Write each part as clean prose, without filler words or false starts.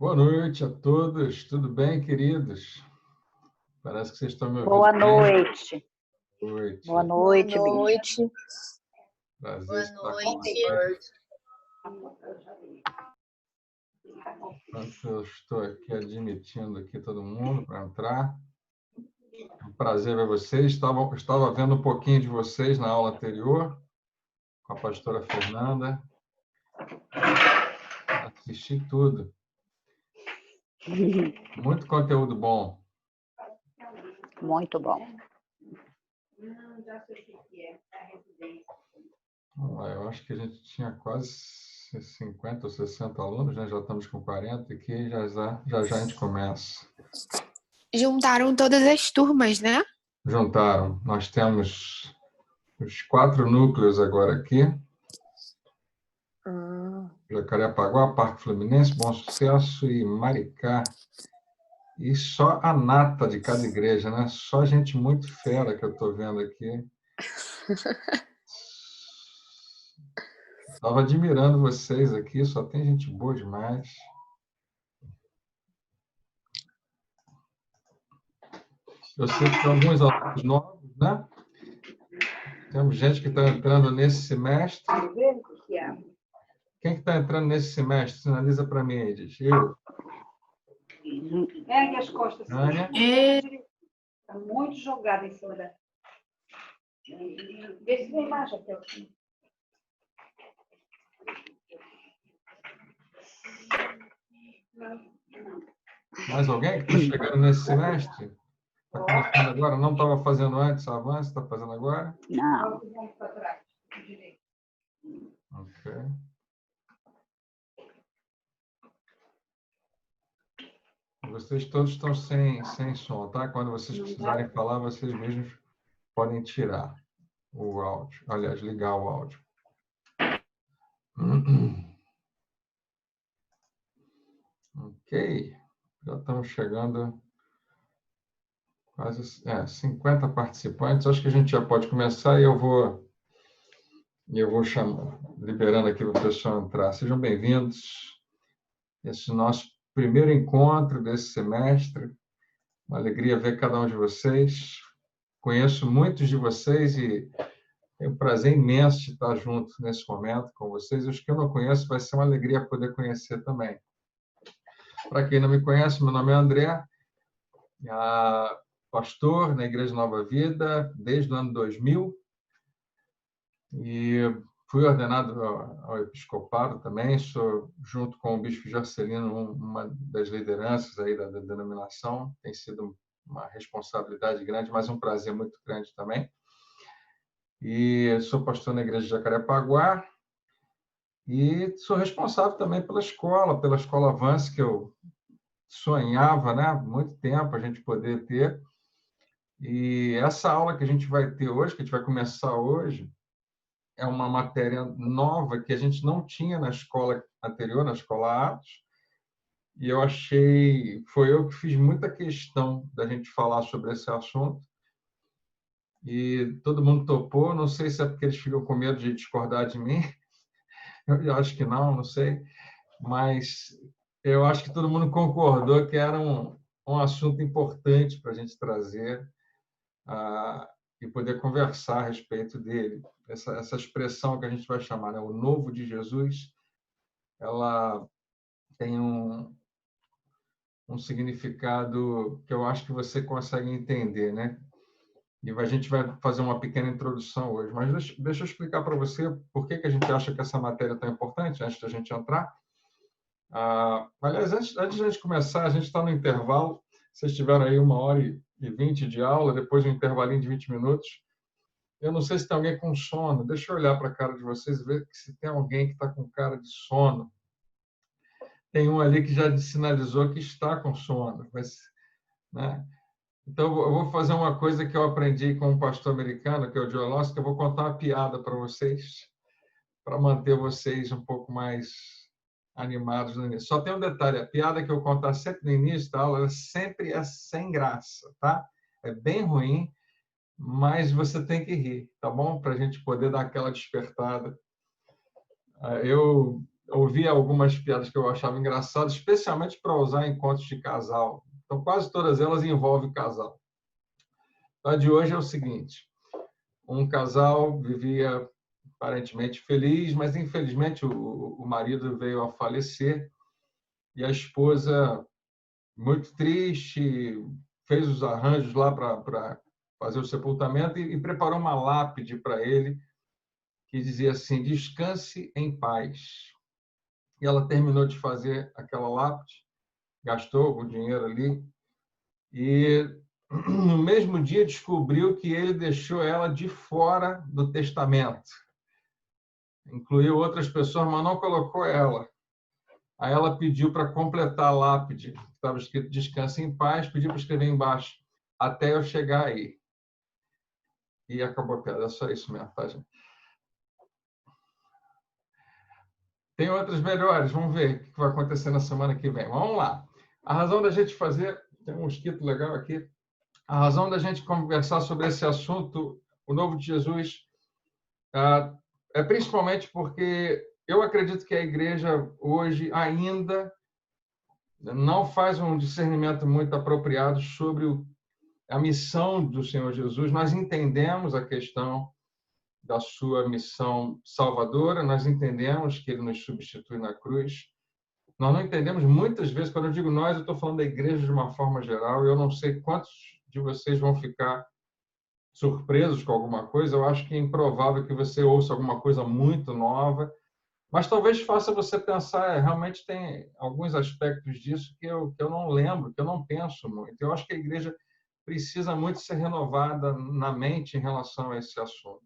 Boa noite a todos, tudo bem, queridos? Parece que vocês estão me ouvindo Boa bem. noite. Boa noite. Boa noite, Boa Bia. noite. Prazer Boa estar com noite. vocês. Enquanto eu estou aqui admitindo aqui todo mundo para entrar. É um prazer ver vocês. Estava vendo um pouquinho de vocês na aula anterior, com a pastora Fernanda. Assisti tudo. Muito conteúdo bom. Muito bom. Vamos lá, eu acho que a gente tinha quase 50 ou 60 alunos, né? Já estamos com 40 aqui, já a gente começa. Juntaram todas as turmas, né? Juntaram. Nós temos os 4 núcleos agora aqui. Jacarepaguá, Parque Fluminense, Bom Sucesso e Maricá. E só a nata de cada igreja, né? Só gente muito fera que eu estou vendo aqui. Estava admirando vocês aqui, só tem gente boa demais. Eu sei que tem alguns alunos novos, né? Temos gente que está entrando nesse semestre. Quem que está entrando nesse semestre? Sinaliza para mim, Edith. Eu. Ergue as costas. Ânia. Está muito jogada em cima da... Vê se tem imagem até o fim. Mais alguém que está chegando nesse semestre? Está começando agora? Não estava fazendo antes, avanço, está fazendo agora? Não. Vamos para trás, direito. Ok. Vocês todos estão sem som, tá? Quando vocês precisarem falar, vocês mesmos podem tirar o áudio. Aliás, ligar o áudio. Ok. Já estamos chegando quase 50 participantes. Acho que a gente já pode começar e eu vou liberando aqui para o pessoal entrar. Sejam bem-vindos. Esse nosso primeiro encontro desse semestre. Uma alegria ver cada um de vocês. Conheço muitos de vocês e tenho um prazer imenso de estar junto nesse momento com vocês. Os que eu não conheço, vai ser uma alegria poder conhecer também. Para quem não me conhece, meu nome é André, pastor na Igreja Nova Vida desde o ano 2000 e fui ordenado ao episcopado também. Sou, junto com o bispo Jorcelino, uma das lideranças aí da denominação. Tem sido uma responsabilidade grande, mas um prazer muito grande também. E sou pastor na Igreja de Jacarepaguá e sou responsável também pela escola Avance, que eu sonhava, né, há muito tempo a gente poder ter. E essa aula que a gente vai ter hoje, que a gente vai começar hoje, é uma matéria nova que a gente não tinha na escola anterior, na escola Atos, e foi eu que fiz muita questão da gente falar sobre esse assunto, e todo mundo topou. Não sei se é porque eles ficam com medo de discordar de mim, eu acho que não sei, mas eu acho que todo mundo concordou que era um assunto importante para a gente trazer e poder conversar a respeito dele. Essa expressão que a gente vai chamar, né, o novo de Jesus, ela tem um significado que eu acho que você consegue entender, né? E a gente vai fazer uma pequena introdução hoje, mas deixa eu explicar para você por que a gente acha que essa matéria é tão importante, antes da gente entrar. Aliás, antes de a gente começar, a gente está no intervalo. Vocês tiveram aí 1h20 de aula, depois um intervalinho de 20 minutos. Eu não sei se tem alguém com sono. Deixa eu olhar para a cara de vocês e ver se tem alguém que está com cara de sono. Tem um ali que já sinalizou que está com sono. Né? Então, eu vou fazer uma coisa que eu aprendi com um pastor americano, que é o Joel Osteen, que eu vou contar uma piada para vocês, para manter vocês um pouco mais animados no início. Só tem um detalhe: a piada que eu contar sempre no início da aula, ela sempre é sem graça, tá? É bem ruim, mas você tem que rir, tá bom? Para a gente poder dar aquela despertada. Eu ouvia algumas piadas que eu achava engraçadas, especialmente para usar em encontros de casal. Então, quase todas elas envolvem casal. A de hoje é o seguinte: um casal vivia aparentemente feliz, mas infelizmente o marido veio a falecer e a esposa, muito triste, fez os arranjos lá para fazer o sepultamento e preparou uma lápide para ele que dizia assim: descanse em paz. E ela terminou de fazer aquela lápide, gastou algum dinheiro ali e no mesmo dia descobriu que ele deixou ela de fora do testamento. Incluiu outras pessoas, mas não colocou ela. Aí ela pediu para completar a lápide, estava escrito descanse em paz, pediu para escrever embaixo, até eu chegar aí. E acabou a piada, é só isso mesmo, tá, gente? Tem outras melhores, vamos ver o que vai acontecer na semana que vem. Vamos lá. A razão da gente fazer, tem um mosquito legal aqui, a razão da gente conversar sobre esse assunto, o novo de Jesus, é principalmente porque eu acredito que a igreja hoje ainda não faz um discernimento muito apropriado sobre a missão do Senhor Jesus. Nós entendemos a questão da sua missão salvadora, nós entendemos que ele nos substitui na cruz. Nós não entendemos muitas vezes, quando eu digo nós, eu estou falando da igreja de uma forma geral, eu não sei quantos de vocês vão ficar surpresos com alguma coisa, eu acho que é improvável que você ouça alguma coisa muito nova, mas talvez faça você pensar, realmente tem alguns aspectos disso que eu não lembro, que eu não penso muito. Eu acho que a igreja precisa muito ser renovada na mente em relação a esse assunto.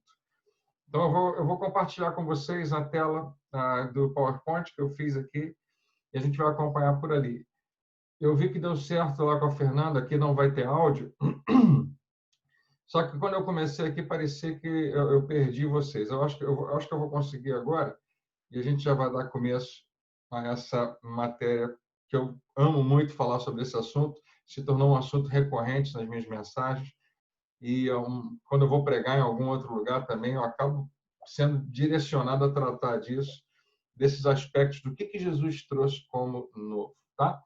Então, eu vou compartilhar com vocês a tela do PowerPoint que eu fiz aqui e a gente vai acompanhar por ali. Eu vi que deu certo lá com a Fernanda, aqui não vai ter áudio, só que quando eu comecei aqui, parecia que eu perdi vocês. Eu acho que eu vou conseguir agora e a gente já vai dar começo a essa matéria que eu amo muito falar sobre esse assunto, se tornou um assunto recorrente nas minhas mensagens e quando eu vou pregar em algum outro lugar também, eu acabo sendo direcionado a tratar disso, desses aspectos do que Jesus trouxe como novo, tá?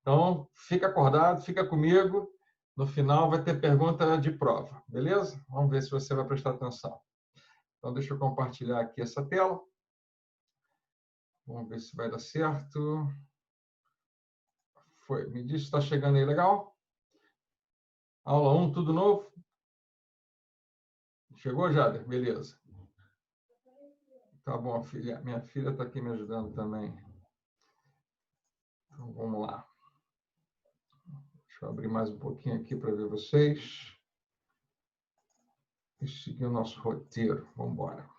Então, fica acordado, fica comigo. No final vai ter pergunta de prova, beleza? Vamos ver se você vai prestar atenção. Então, deixa eu compartilhar aqui essa tela. Vamos ver se vai dar certo. Foi. Me diz se está chegando aí legal. Aula 1, tudo novo? Chegou, Jader? Beleza. Tá bom, filha. Minha filha está aqui me ajudando também. Então, vamos lá. Deixa eu abrir mais um pouquinho aqui para ver vocês. E seguir o nosso roteiro. Vamos embora.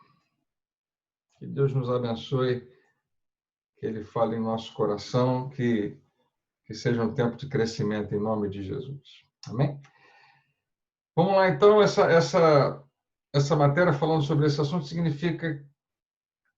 Que Deus nos abençoe, que Ele fale em nosso coração, que seja um tempo de crescimento em nome de Jesus. Amém? Vamos lá, então. Essa matéria falando sobre esse assunto significa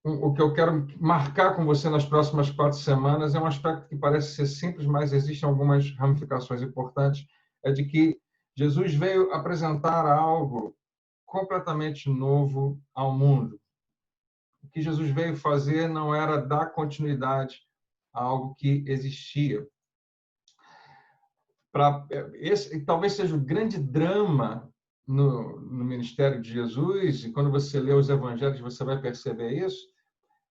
o que eu quero marcar com você nas próximas 4 semanas é um aspecto que parece ser simples, mas existem algumas ramificações importantes, é de que Jesus veio apresentar algo completamente novo ao mundo. O que Jesus veio fazer não era dar continuidade a algo que existia. Esse talvez seja o grande drama no ministério de Jesus, e quando você lê os evangelhos você vai perceber isso,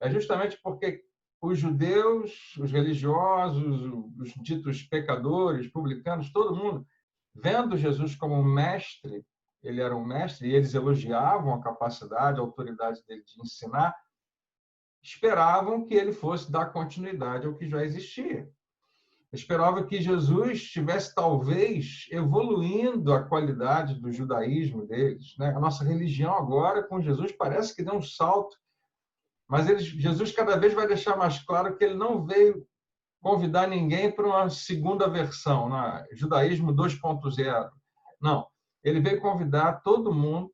é justamente porque os judeus, os religiosos, os ditos pecadores, publicanos, todo mundo, vendo Jesus como mestre, ele era um mestre, e eles elogiavam a capacidade, a autoridade dele de ensinar, esperavam que ele fosse dar continuidade ao que já existia. Esperavam que Jesus estivesse, talvez, evoluindo a qualidade do judaísmo deles, né? A nossa religião agora, com Jesus, parece que deu um salto, mas Jesus cada vez vai deixar mais claro que ele não veio convidar ninguém para uma segunda versão, né? Judaísmo 2.0. Não, ele veio convidar todo mundo,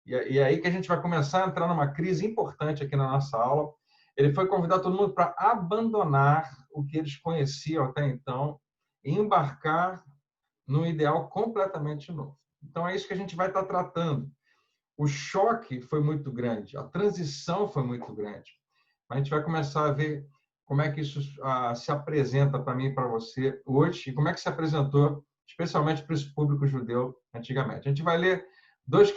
e é aí que a gente vai começar a entrar numa crise importante aqui na nossa aula. Ele foi convidar todo mundo para abandonar o que eles conheciam até então e embarcar num ideal completamente novo. Então, é isso que a gente vai estar tratando. O choque foi muito grande, a transição foi muito grande. A gente vai começar a ver como é que isso se apresenta para mim e para você hoje e como é que se apresentou, especialmente para esse público judeu antigamente. A gente vai ler duas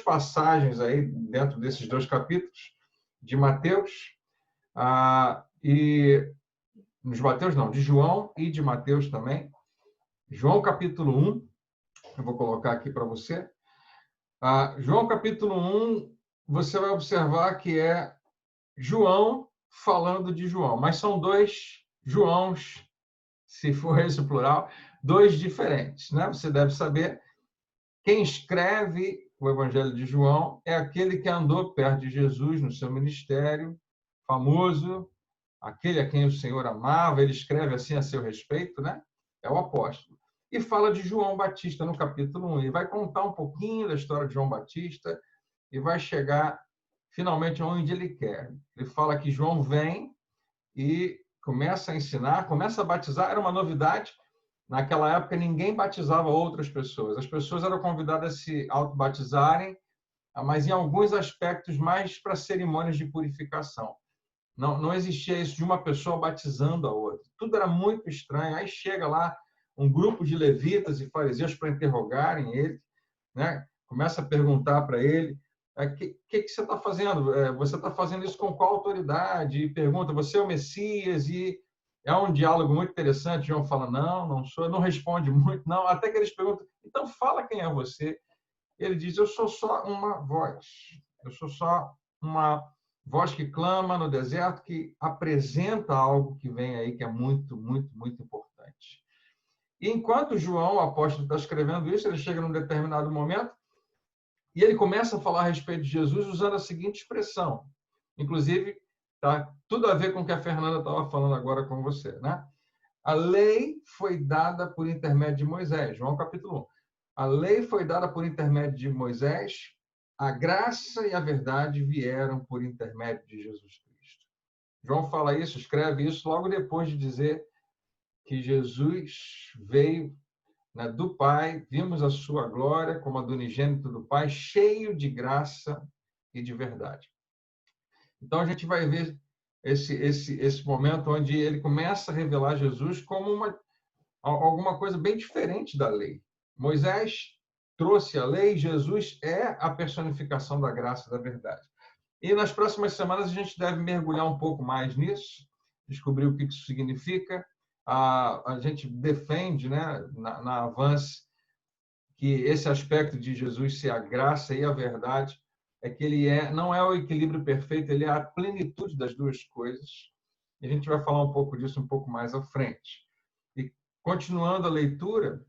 passagens aí dentro desses 2 capítulos de Mateus, e nos Mateus não, de João e de Mateus também. João capítulo 1, eu vou colocar aqui para você. João capítulo 1, você vai observar que é João falando de João, mas são 2 Joãos, se for esse o plural, 2 diferentes, né? Você deve saber, quem escreve o Evangelho de João é aquele que andou perto de Jesus no seu ministério, famoso, aquele a quem o Senhor amava, ele escreve assim a seu respeito, né? É o apóstolo. E fala de João Batista no capítulo 1. E vai contar um pouquinho da história de João Batista e vai chegar finalmente onde ele quer. Ele fala que João vem e começa a ensinar, começa a batizar. Era uma novidade. Naquela época, ninguém batizava outras pessoas. As pessoas eram convidadas a se autobatizarem, mas em alguns aspectos mais para cerimônias de purificação. Não existia isso de uma pessoa batizando a outra. Tudo era muito estranho. Aí chega lá um grupo de levitas e fariseus para interrogarem ele, né? Começa a perguntar para ele: o que você está fazendo? Você está fazendo isso com qual autoridade? E pergunta: você é o Messias? E é um diálogo muito interessante. João fala: não sou. Não responde muito, não. Até que eles perguntam: então fala quem é você. Ele diz: eu sou só uma voz. Eu sou só uma voz que clama no deserto, que apresenta algo que vem aí, que é muito, muito, muito importante. E enquanto João, o apóstolo, está escrevendo isso, ele chega num determinado momento e ele começa a falar a respeito de Jesus usando a seguinte expressão. Inclusive, tá tudo a ver com o que a Fernanda estava falando agora com você, né? A lei foi dada por intermédio de Moisés, João capítulo 1. A lei foi dada por intermédio de Moisés, a graça e a verdade vieram por intermédio de Jesus Cristo. João fala isso, escreve isso logo depois de dizer que Jesus veio, né, do Pai, vimos a sua glória como a do unigênito do Pai, cheio de graça e de verdade. Então a gente vai ver esse momento onde ele começa a revelar Jesus como alguma coisa bem diferente da lei. Moisés trouxe a lei, Jesus é a personificação da graça e da verdade. E nas próximas semanas a gente deve mergulhar um pouco mais nisso, descobrir o que isso significa. A gente defende, né, na Avance, que esse aspecto de Jesus ser a graça e a verdade é que ele não é o equilíbrio perfeito, ele é a plenitude das 2 coisas. E a gente vai falar um pouco disso um pouco mais à frente. E continuando a leitura,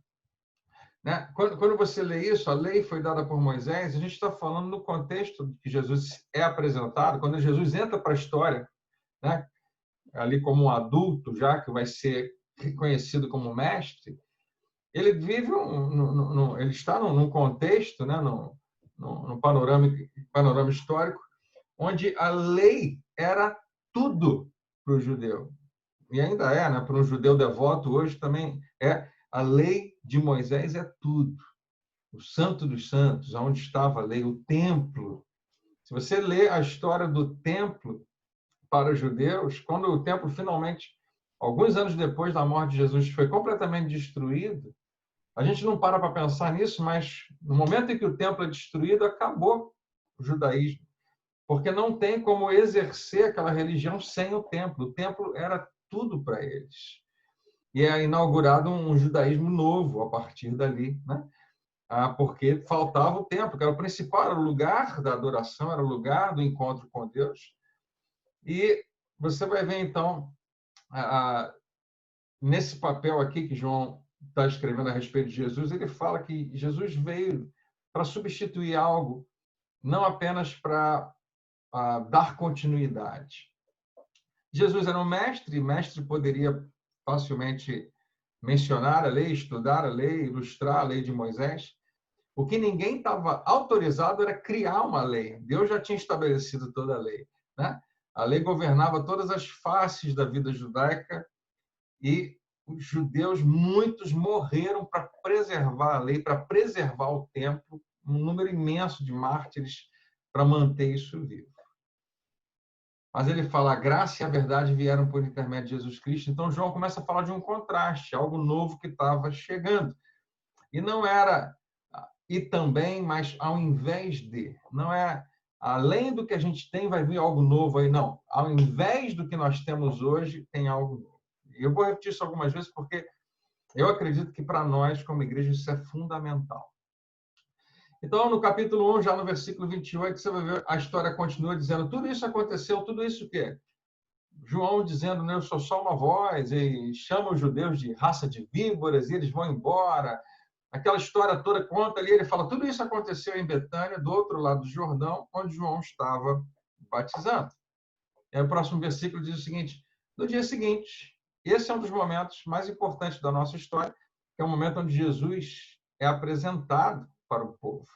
né, quando você lê isso, a lei foi dada por Moisés, a gente está falando no contexto de que Jesus é apresentado, quando Jesus entra para a história, né, ali como um adulto já, que vai ser reconhecido como mestre, ele vive ele está num contexto, né, num panorama histórico, onde a lei era tudo para o judeu. E ainda é, né, para um judeu devoto hoje também é. A lei de Moisés é tudo. O Santo dos Santos, onde estava a lei, o templo. Se você lê a história do templo para os judeus, quando o templo finalmente, alguns anos depois da morte de Jesus, foi completamente destruído, a gente não para pensar nisso, mas no momento em que o templo é destruído, acabou o judaísmo. Porque não tem como exercer aquela religião sem o templo. O templo era tudo para eles. E é inaugurado um judaísmo novo a partir dali, né? Porque faltava o templo, que era o principal, era o lugar da adoração, era o lugar do encontro com Deus. E você vai ver, então, nesse papel aqui que João está escrevendo a respeito de Jesus, ele fala que Jesus veio para substituir algo, não apenas para dar continuidade. Jesus era um mestre, e mestre poderia facilmente mencionar a lei, estudar a lei, ilustrar a lei de Moisés. O que ninguém estava autorizado era criar uma lei. Deus já tinha estabelecido toda a lei, né? A lei governava todas as faces da vida judaica e os judeus, muitos, morreram para preservar a lei, para preservar o templo, um número imenso de mártires para manter isso vivo. mas ele fala: a graça e a verdade vieram por intermédio de Jesus Cristo. Então, João começa a falar de um contraste, algo novo que estava chegando. E não era e também, mas ao invés de. Não é além do que a gente tem, vai vir algo novo aí. Não. Ao invés do que nós temos hoje, tem algo novo. Eu vou repetir isso algumas vezes, porque eu acredito que para nós, como igreja, isso é fundamental. Então, no capítulo 1, já no versículo 28, você vai ver, a história continua dizendo, tudo isso aconteceu, tudo isso o quê? João dizendo, né, eu sou só uma voz, e chama os judeus de raça de víboras, e eles vão embora. Aquela história toda conta ali, ele fala, tudo isso aconteceu em Betânia, do outro lado do Jordão, onde João estava batizando. E aí, o próximo versículo diz o seguinte, no dia seguinte, esse é um dos momentos mais importantes da nossa história, que é o momento onde Jesus é apresentado para o povo.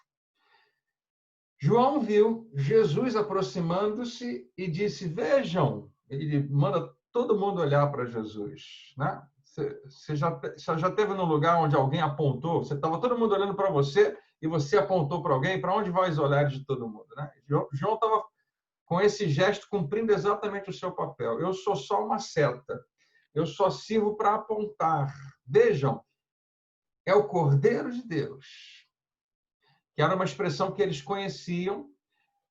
João viu Jesus aproximando-se e disse, vejam, ele manda todo mundo olhar para Jesus, né? Você já teve num lugar onde alguém apontou, você estava todo mundo olhando para você e você apontou para alguém, para onde vai os olhares de todo mundo, né? João estava com esse gesto cumprindo exatamente o seu papel. Eu sou só uma seta, eu só sirvo para apontar. Vejam, é o Cordeiro de Deus, que era uma expressão que eles conheciam,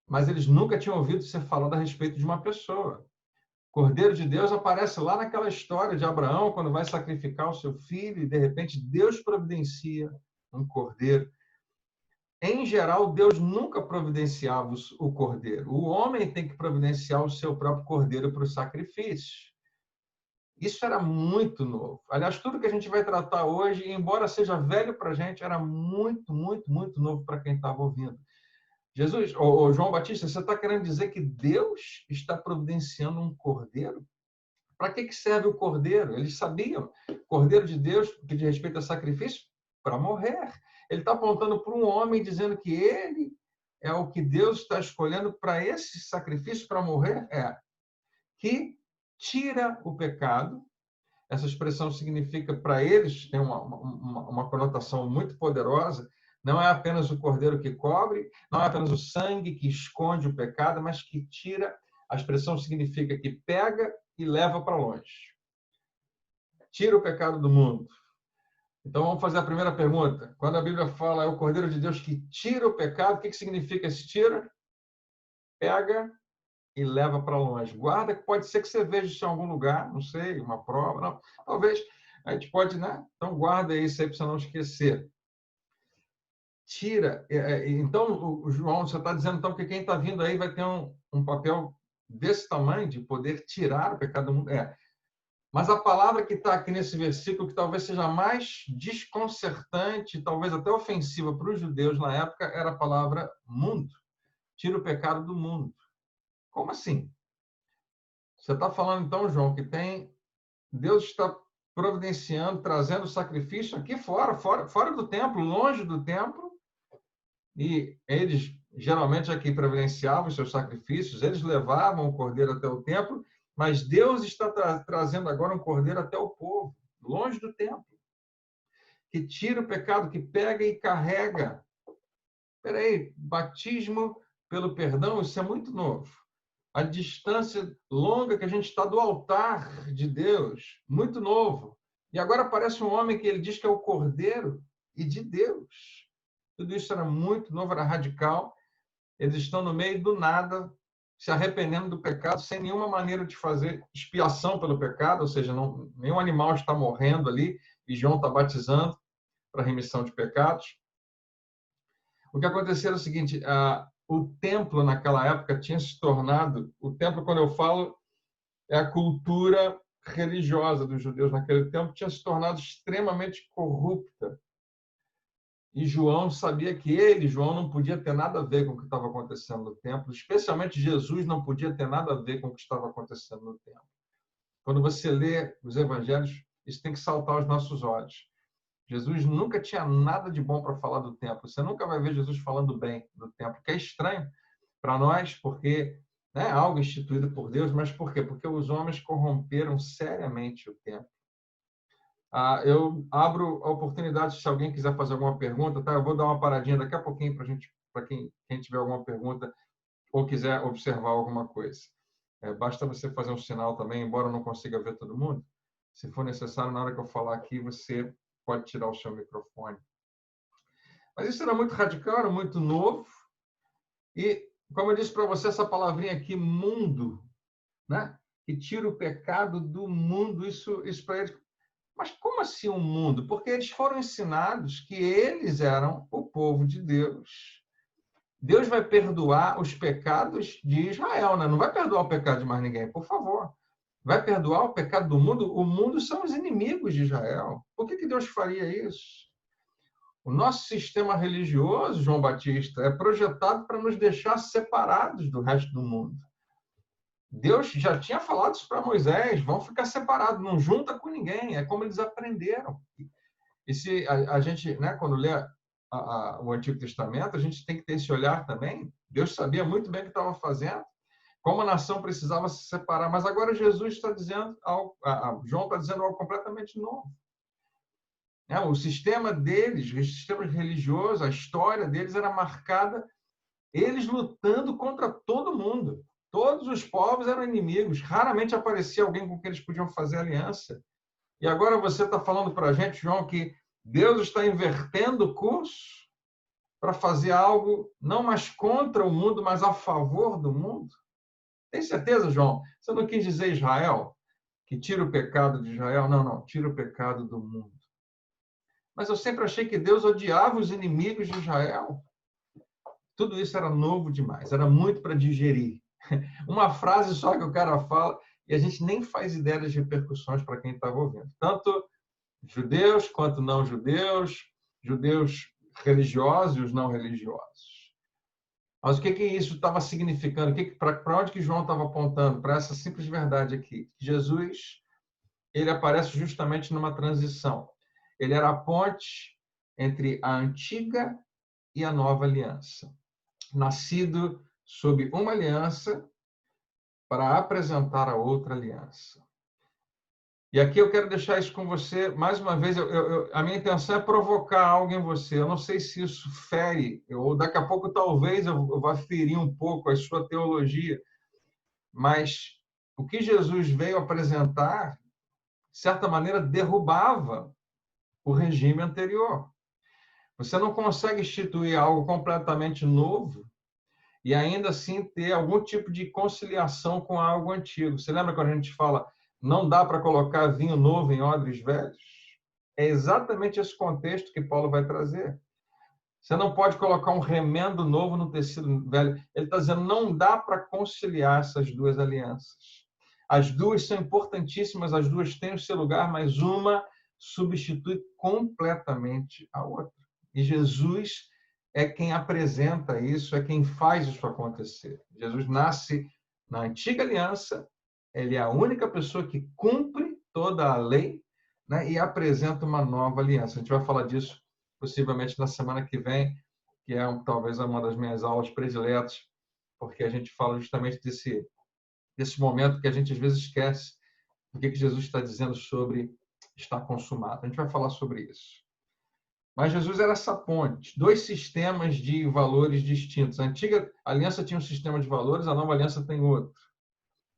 mas eles nunca tinham ouvido ser falado a respeito de uma pessoa. Cordeiro de Deus aparece lá naquela história de Abraão, quando vai sacrificar o seu filho, e de repente Deus providencia um cordeiro. Em geral, Deus nunca providenciava o cordeiro. O homem tem que providenciar o seu próprio cordeiro para o sacrifício. Isso era muito novo. Aliás, tudo que a gente vai tratar hoje, embora seja velho para a gente, era muito, muito, muito novo para quem estava ouvindo. Jesus, ou João Batista, você está querendo dizer que Deus está providenciando um cordeiro? Para que serve o cordeiro? Eles sabiam. Cordeiro de Deus, que diz respeito a sacrifício, para morrer. Ele está apontando para um homem, dizendo que ele é o que Deus está escolhendo para esse sacrifício, para morrer, que tira o pecado. Essa expressão significa, para eles, tem uma conotação muito poderosa, não é apenas o cordeiro que cobre, não é apenas o sangue que esconde o pecado, mas que tira. A expressão significa que pega e leva para longe. Tira o pecado do mundo. Então, vamos fazer a primeira pergunta. Quando a Bíblia fala é o Cordeiro de Deus que tira o pecado, o que significa esse tira? Pega e leva para longe. Guarda, que pode ser que você veja isso em algum lugar, não sei, uma prova, não. Talvez a gente pode, né? Então, guarda isso aí para você não esquecer. Tira. Então, o João, você está dizendo então, que quem está vindo aí vai ter um papel desse tamanho, de poder tirar o pecado do mundo. Mas a palavra que está aqui nesse versículo, que talvez seja mais desconcertante, talvez até ofensiva para os judeus na época, era a palavra mundo. Tira o pecado do mundo. Como assim? Você está falando, então, João, que Deus está providenciando, trazendo sacrifício aqui fora do templo, longe do templo, e eles geralmente aqui providenciavam os seus sacrifícios, eles levavam o cordeiro até o templo, mas Deus está trazendo agora um cordeiro até o povo, longe do templo, que tira o pecado, que pega e carrega. Espera aí, batismo pelo perdão, isso é muito novo. A distância longa que a gente está do altar de Deus, muito novo. E agora aparece um homem que ele diz que é o Cordeiro e de Deus. Tudo isso era muito novo, era radical. Eles estão no meio do nada, se arrependendo do pecado, sem nenhuma maneira de fazer expiação pelo pecado, ou seja, nenhum animal está morrendo ali, e João está batizando para remissão de pecados. O que aconteceu era o seguinte, o templo naquela época tinha se tornado, o templo, quando eu falo, é a cultura religiosa dos judeus naquele tempo, tinha se tornado extremamente corrupta. E João sabia que João, não podia ter nada a ver com o que estava acontecendo no templo, especialmente Jesus não podia ter nada a ver com o que estava acontecendo no templo. Quando você lê os evangelhos, isso tem que saltar aos nossos olhos. Jesus nunca tinha nada de bom para falar do templo. Você nunca vai ver Jesus falando bem do templo, que é estranho para nós, porque é algo instituído por Deus, mas por quê? Porque os homens corromperam seriamente o templo. Eu abro a oportunidade, se alguém quiser fazer alguma pergunta, tá? Eu vou dar uma paradinha daqui a pouquinho para quem tiver alguma pergunta ou quiser observar alguma coisa. Basta você fazer um sinal também, embora eu não consiga ver todo mundo. Se for necessário, na hora que eu falar aqui, você pode tirar o seu microfone. Mas isso era muito radical, era muito novo. E, como eu disse para você, essa palavrinha aqui, mundo, né? Que tira o pecado do mundo, isso para eles. Mas como assim um mundo? Porque eles foram ensinados que eles eram o povo de Deus. Deus vai perdoar os pecados de Israel, né? Não vai perdoar o pecado de mais ninguém, por favor. Vai perdoar o pecado do mundo? O mundo são os inimigos de Israel. Por que Deus faria isso? O nosso sistema religioso, João Batista, é projetado para nos deixar separados do resto do mundo. Deus já tinha falado isso para Moisés, vão ficar separados, não junta com ninguém, é como eles aprenderam. E se a gente, né, quando lê o Antigo Testamento, a gente tem que ter esse olhar também. Deus sabia muito bem o que estava fazendo, como a nação precisava se separar, mas agora Jesus está dizendo algo, João está dizendo algo completamente novo. O sistema deles, o sistema religioso, a história deles era marcada, eles lutando contra todo mundo. Todos os povos eram inimigos, raramente aparecia alguém com quem eles podiam fazer aliança. E agora você está falando para a gente, João, que Deus está invertendo o curso para fazer algo não mais contra o mundo, mas a favor do mundo? Tem certeza, João? Você não quis dizer Israel? Que tira o pecado de Israel? Não, tira o pecado do mundo. Mas eu sempre achei que Deus odiava os inimigos de Israel. Tudo isso era novo demais, era muito para digerir. Uma frase só que o cara fala e a gente nem faz ideia das repercussões para quem estava ouvindo. Tanto judeus quanto não judeus, judeus religiosos e os não religiosos. Mas o que isso estava significando? Para onde que João estava apontando? Para essa simples verdade aqui. Jesus, ele aparece justamente numa transição. Ele era a ponte entre a antiga e a nova aliança. Nascido sob uma aliança para apresentar a outra aliança. E aqui eu quero deixar isso com você, mais uma vez, a minha intenção é provocar algo em você. Eu não sei se isso fere, ou daqui a pouco talvez eu vá ferir um pouco a sua teologia, mas o que Jesus veio apresentar, de certa maneira, derrubava o regime anterior. Você não consegue instituir algo completamente novo e ainda assim ter algum tipo de conciliação com algo antigo. Você lembra quando a gente fala não dá para colocar vinho novo em odres velhos? É exatamente esse contexto que Paulo vai trazer. Você não pode colocar um remendo novo no tecido velho. Ele está dizendo não dá para conciliar essas duas alianças. As duas são importantíssimas, as duas têm o seu lugar, mas uma substitui completamente a outra. E Jesus é quem apresenta isso, é quem faz isso acontecer. Jesus nasce na antiga aliança, ele é a única pessoa que cumpre toda a lei, né, e apresenta uma nova aliança. A gente vai falar disso possivelmente na semana que vem, que é talvez uma das minhas aulas prediletas, porque a gente fala justamente desse momento que a gente às vezes esquece o que Jesus está dizendo sobre estar consumado. A gente vai falar sobre isso. Mas Jesus era essa ponte, dois sistemas de valores distintos. A antiga aliança tinha um sistema de valores, a nova aliança tem outro.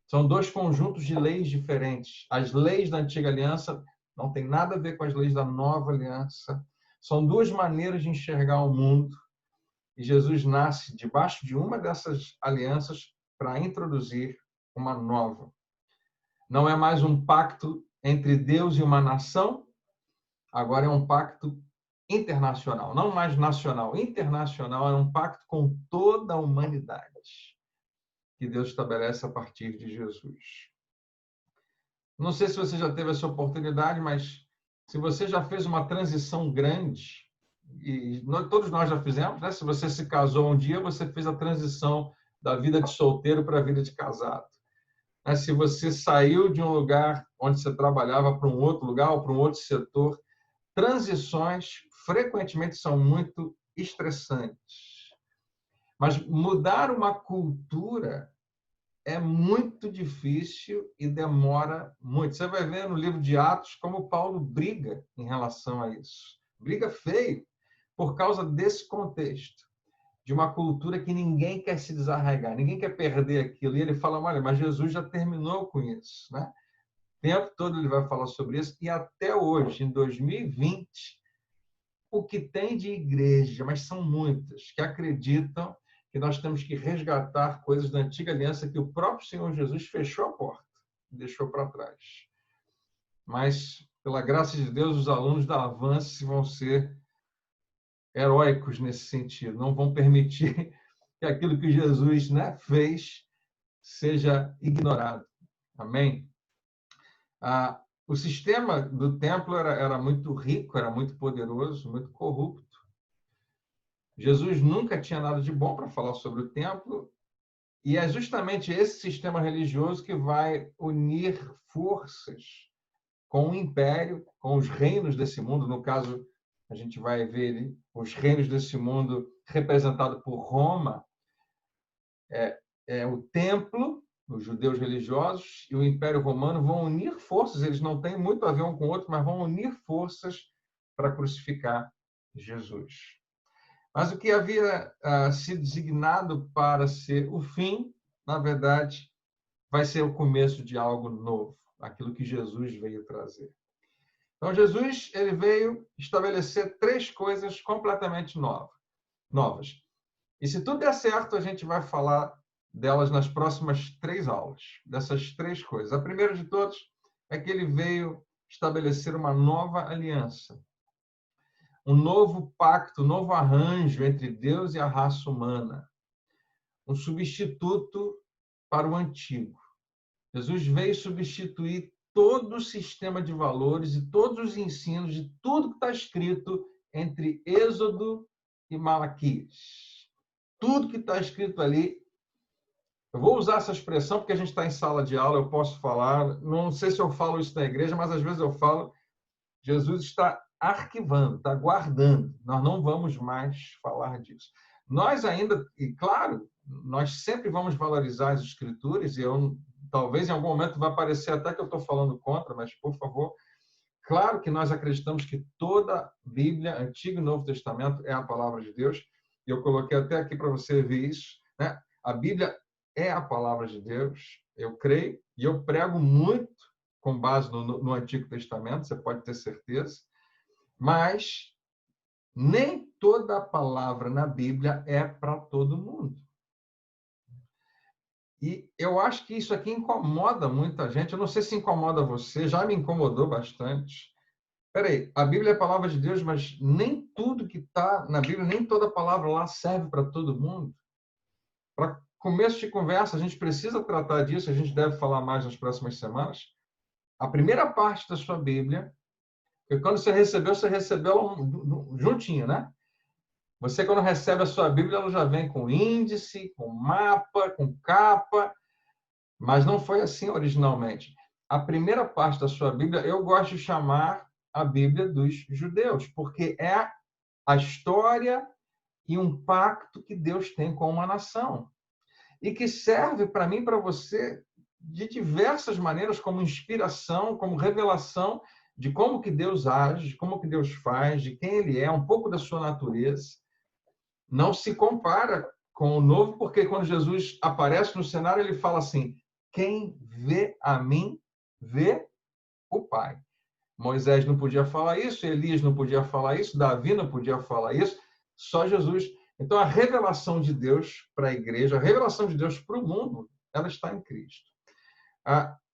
São dois conjuntos de leis diferentes. As leis da antiga aliança não têm nada a ver com as leis da nova aliança. São duas maneiras de enxergar o mundo. E Jesus nasce debaixo de uma dessas alianças para introduzir uma nova. Não é mais um pacto entre Deus e uma nação, agora é um pacto internacional, não mais nacional, internacional, é um pacto com toda a humanidade que Deus estabelece a partir de Jesus. Não sei se você já teve essa oportunidade, mas se você já fez uma transição grande, e todos nós já fizemos, né? Se você se casou um dia, você fez a transição da vida de solteiro para a vida de casado. Se você saiu de um lugar onde você trabalhava para um outro lugar ou para um outro setor, transições frequentemente são muito estressantes. Mas mudar uma cultura é muito difícil e demora muito. Você vai ver no livro de Atos como Paulo briga em relação a isso. Briga feio por causa desse contexto. de uma cultura que ninguém quer se desarraigar, ninguém quer perder aquilo. E ele fala, olha, mas Jesus já terminou com isso, né? O tempo todo ele vai falar sobre isso, e até hoje, em 2020, o que tem de igreja, mas são muitas, que acreditam que nós temos que resgatar coisas da antiga aliança que o próprio Senhor Jesus fechou a porta, deixou para trás. Mas, pela graça de Deus, os alunos da Avance vão ser heróicos nesse sentido, não vão permitir que aquilo que Jesus, né, fez seja ignorado. Amém? O sistema do templo era muito rico, era muito poderoso, muito corrupto. Jesus nunca tinha nada de bom para falar sobre o templo, e é justamente esse sistema religioso que vai unir forças com o império, com os reinos desse mundo. No caso, a gente vai ver os reinos desse mundo representado por Roma, o templo, os judeus religiosos e o Império Romano vão unir forças, eles não têm muito a ver um com o outro, mas vão unir forças para crucificar Jesus. Mas o que havia sido designado para ser o fim, na verdade, vai ser o começo de algo novo, aquilo que Jesus veio trazer. Então, Jesus ele veio estabelecer 3 coisas completamente novas. E se tudo der certo, a gente vai falar delas nas próximas 3 aulas, dessas 3 coisas. A primeira de todas é que ele veio estabelecer uma nova aliança, um novo pacto, um novo arranjo entre Deus e a raça humana, um substituto para o antigo. Jesus veio substituir todo o sistema de valores e todos os ensinos de tudo que está escrito entre Êxodo e Malaquias. Tudo que está escrito ali. Eu vou usar essa expressão porque a gente está em sala de aula, eu posso falar. Não sei se eu falo isso na igreja, mas às vezes eu falo. Jesus está arquivando, está guardando. Nós não vamos mais falar disso. Nós ainda, e claro, nós sempre vamos valorizar as escrituras, e talvez em algum momento vai parecer até que eu estou falando contra, mas, por favor, claro que nós acreditamos que toda a Bíblia, Antigo e Novo Testamento, é a palavra de Deus, e eu coloquei até aqui para você ver isso, né? A Bíblia é a palavra de Deus, eu creio, e eu prego muito com base no Antigo Testamento, você pode ter certeza, mas nem toda a palavra na Bíblia é para todo mundo. E eu acho que isso aqui incomoda muita gente. Eu não sei se incomoda você, já me incomodou bastante. Peraí, a Bíblia é a palavra de Deus, mas nem tudo que está na Bíblia, nem toda palavra lá serve para todo mundo. Para começo de conversa, a gente precisa tratar disso, a gente deve falar mais nas próximas semanas. A primeira parte da sua Bíblia, porque quando você recebeu ela juntinho, né? Você, quando recebe a sua Bíblia, ela já vem com índice, com mapa, com capa, mas não foi assim originalmente. A primeira parte da sua Bíblia, eu gosto de chamar a Bíblia dos judeus, porque é a história e um pacto que Deus tem com uma nação. E que serve para mim e para você de diversas maneiras, como inspiração, como revelação de como que Deus age, de como que Deus faz, de quem Ele é, um pouco da sua natureza. Não se compara com o novo, porque quando Jesus aparece no cenário, ele fala assim, quem vê a mim, vê o Pai. Moisés não podia falar isso, Elias não podia falar isso, Davi não podia falar isso, só Jesus. Então, a revelação de Deus para a igreja, a revelação de Deus para o mundo, ela está em Cristo.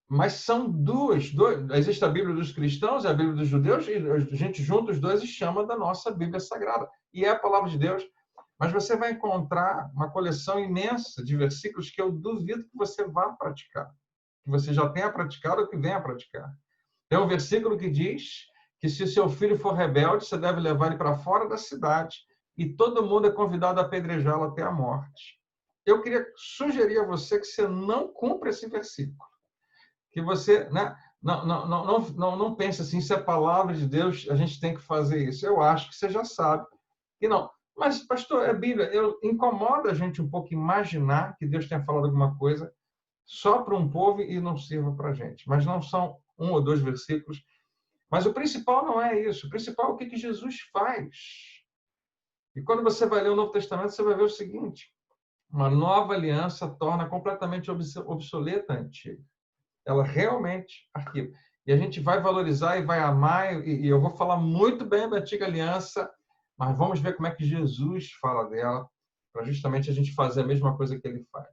Mas são duas. Existe a Bíblia dos cristãos e a Bíblia dos judeus, e a gente junta os dois e chama da nossa Bíblia Sagrada. E é a palavra de Deus. Mas você vai encontrar uma coleção imensa de versículos que eu duvido que você vá praticar. Que você já tenha praticado ou que venha praticar. Tem um versículo que diz que se seu filho for rebelde, você deve levar ele para fora da cidade e todo mundo é convidado a apedrejá-lo até a morte. Eu queria sugerir a você que você não cumpra esse versículo. Que você, né, não pense assim, se é a palavra de Deus, a gente tem que fazer isso. Eu acho que você já sabe que não. Mas, pastor, é Bíblia. Incomoda a gente um pouco imaginar que Deus tenha falado alguma coisa só para um povo e não sirva para a gente. Mas não são 1 ou 2 versículos. Mas o principal não é isso. O principal é o que Jesus faz. E quando você vai ler o Novo Testamento, você vai ver o seguinte: uma nova aliança torna completamente obsoleta a antiga. Ela realmente arquiva. E a gente vai valorizar e vai amar, e eu vou falar muito bem da antiga aliança, mas vamos ver como é que Jesus fala dela, para justamente a gente fazer a mesma coisa que ele faz.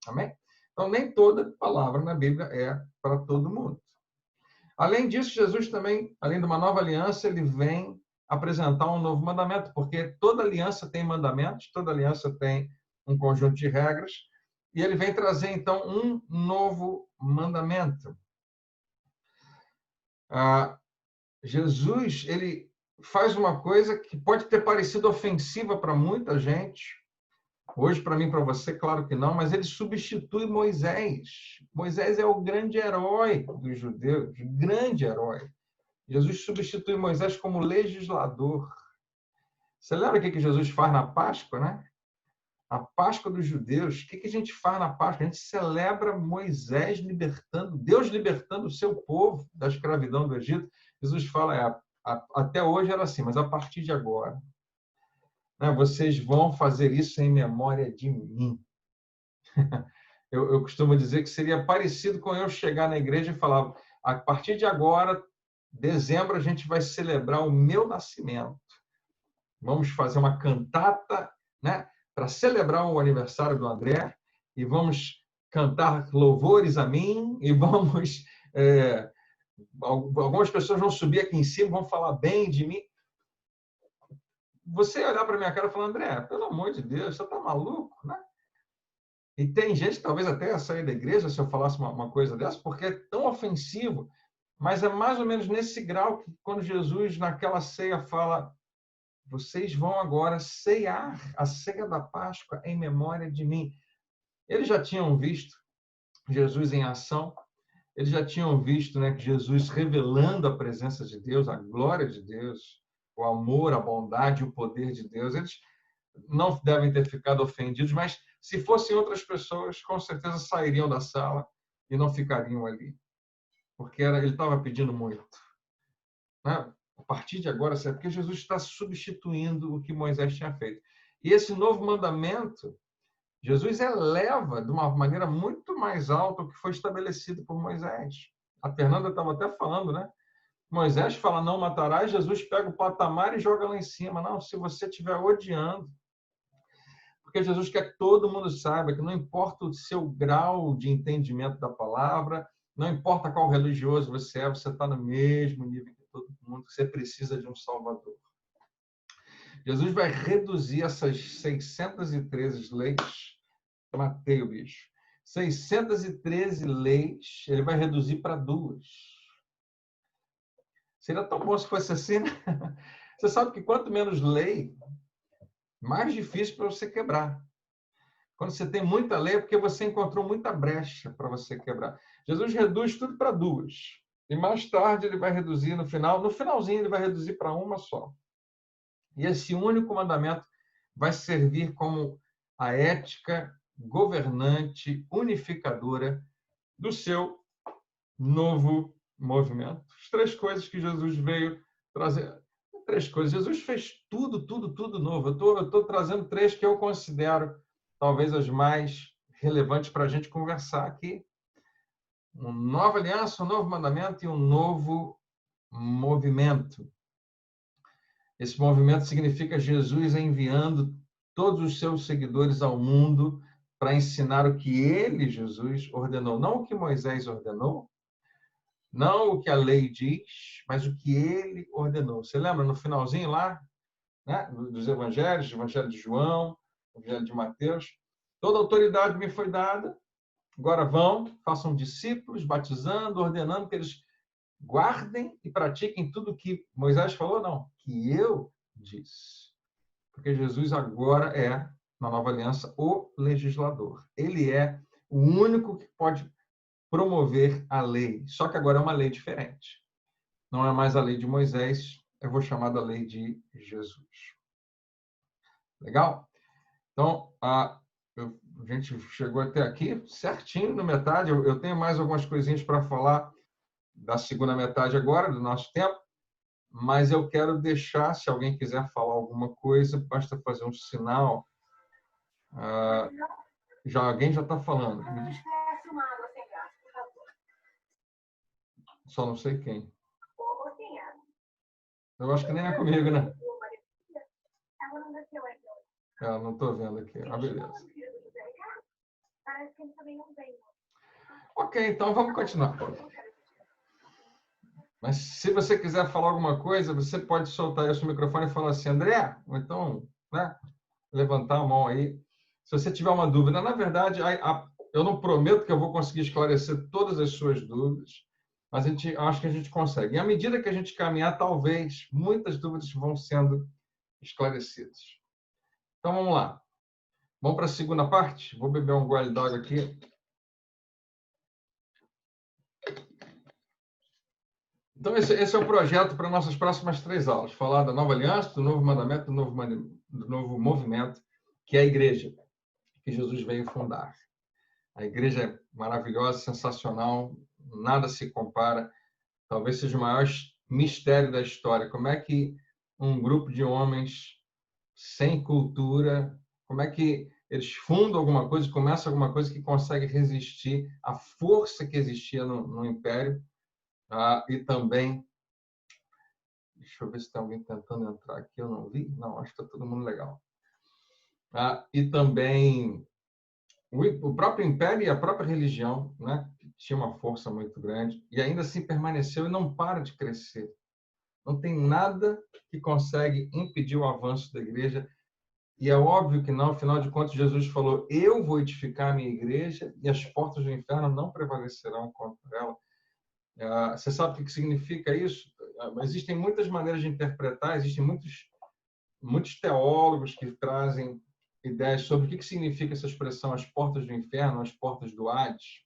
Amém? Então, nem toda palavra na Bíblia é para todo mundo. Além disso, Jesus também, além de uma nova aliança, ele vem apresentar um novo mandamento, porque toda aliança tem mandamentos, toda aliança tem um conjunto de regras, e ele vem trazer, então, um novo mandamento. Jesus, ele faz uma coisa que pode ter parecido ofensiva para muita gente. Hoje, para mim, para você, claro que não, mas ele substitui Moisés. Moisés é o grande herói dos judeus, grande herói. Jesus substitui Moisés como legislador. Você lembra o que Jesus faz na Páscoa, né? A Páscoa dos judeus. O que a gente faz na Páscoa? A gente celebra Moisés libertando, Deus libertando o seu povo da escravidão do Egito. Jesus fala, até hoje era assim, mas a partir de agora, vocês vão fazer isso em memória de mim. Eu costumo dizer que seria parecido com eu chegar na igreja e falar, a partir de agora, dezembro, a gente vai celebrar o meu nascimento. Vamos fazer uma cantata, para celebrar o aniversário do André, e vamos cantar louvores a mim, e vamos... algumas pessoas vão subir aqui em cima, vão falar bem de mim. Você olhar para minha cara e falar, André, pelo amor de Deus, você está maluco, né? E tem gente que talvez até ia sair da igreja se eu falasse uma coisa dessa, porque é tão ofensivo, mas é mais ou menos nesse grau que quando Jesus, naquela ceia, fala, vocês vão agora ceiar a ceia da Páscoa em memória de mim. Eles já tinham visto Jesus em ação, eles já tinham visto, que Jesus revelando a presença de Deus, a glória de Deus, o amor, a bondade, o poder de Deus. Eles não devem ter ficado ofendidos, mas se fossem outras pessoas, com certeza sairiam da sala e não ficariam ali, porque ele estava pedindo muito. A partir de agora, é porque Jesus está substituindo o que Moisés tinha feito. E esse novo mandamento, Jesus eleva de uma maneira muito mais alta o que foi estabelecido por Moisés. A Fernanda estava até falando, Moisés fala, não matarás, Jesus pega o patamar e joga lá em cima. Não, se você estiver odiando. Porque Jesus quer que todo mundo saiba que não importa o seu grau de entendimento da palavra, não importa qual religioso você é, você está no mesmo nível que todo mundo, que você precisa de um Salvador. Jesus vai reduzir essas 613 leis, matei o bicho, 613 leis, ele vai reduzir para 2. Seria tão bom se fosse assim, né? Você sabe que quanto menos lei, mais difícil para você quebrar. Quando você tem muita lei, é porque você encontrou muita brecha para você quebrar. Jesus reduz tudo para 2. E mais tarde ele vai reduzir no finalzinho ele vai reduzir para uma só. E esse único mandamento vai servir como a ética governante, unificadora do seu novo movimento. As 3 coisas que Jesus veio trazer. 3 coisas. Jesus fez tudo novo. Eu estou trazendo 3 que eu considero talvez as mais relevantes para a gente conversar aqui. Uma nova aliança, um novo mandamento e um novo movimento. Esse movimento significa Jesus enviando todos os seus seguidores ao mundo para ensinar o que ele, Jesus, ordenou. Não o que Moisés ordenou, não o que a lei diz, mas o que ele ordenou. Você lembra no finalzinho lá, dos evangelhos, o evangelho de João, o evangelho de Mateus? Toda autoridade me foi dada, agora vão, façam discípulos, batizando, ordenando que eles guardem e pratiquem tudo o que Moisés falou, não, que eu disse. Porque Jesus agora é, na nova aliança, o legislador. Ele é o único que pode promover a lei. Só que agora é uma lei diferente. Não é mais a lei de Moisés, eu vou chamar da lei de Jesus. Legal? Então, a gente chegou até aqui certinho na metade. Eu tenho mais algumas coisinhas para falar da segunda metade agora, do nosso tempo. mas eu quero deixar, se alguém quiser falar alguma coisa, basta fazer um sinal. Alguém já está falando. Me diz. Só não sei quem. Eu acho que nem é comigo, né? Não estou vendo aqui. Beleza. Ok, então vamos continuar. Mas se você quiser falar alguma coisa, você pode soltar aí o seu microfone e falar assim, André, ou então, né, levantar a mão aí. Se você tiver uma dúvida, na verdade, eu não prometo que eu vou conseguir esclarecer todas as suas dúvidas, mas acho que a gente consegue. E à medida que a gente caminhar, talvez muitas dúvidas vão sendo esclarecidas. Então, vamos lá. Vamos para a segunda parte? Vou beber um gole d'água aqui. Então, esse é o projeto para nossas próximas 3 aulas. Falar da nova aliança, do novo mandamento, do novo movimento, que é a igreja, que Jesus veio fundar. A igreja é maravilhosa, sensacional, nada se compara. Talvez seja o maior mistério da história. Como é que um grupo de homens sem cultura, como é que eles fundam alguma coisa, começam alguma coisa que consegue resistir à força que existia no Império, e também, deixa eu ver se tem alguém tentando entrar aqui, eu não vi, não, acho que está todo mundo legal. E também o próprio Império e a própria religião, né, que tinha uma força muito grande, e ainda assim permaneceu e não para de crescer. Não tem nada que consegue impedir o avanço da igreja. E é óbvio que não, afinal de contas, Jesus falou, eu vou edificar a minha igreja e as portas do inferno não prevalecerão contra ela. Você sabe o que significa isso? Existem muitas maneiras de interpretar, existem muitos teólogos que trazem ideias sobre o que significa essa expressão, as portas do inferno, as portas do Hades.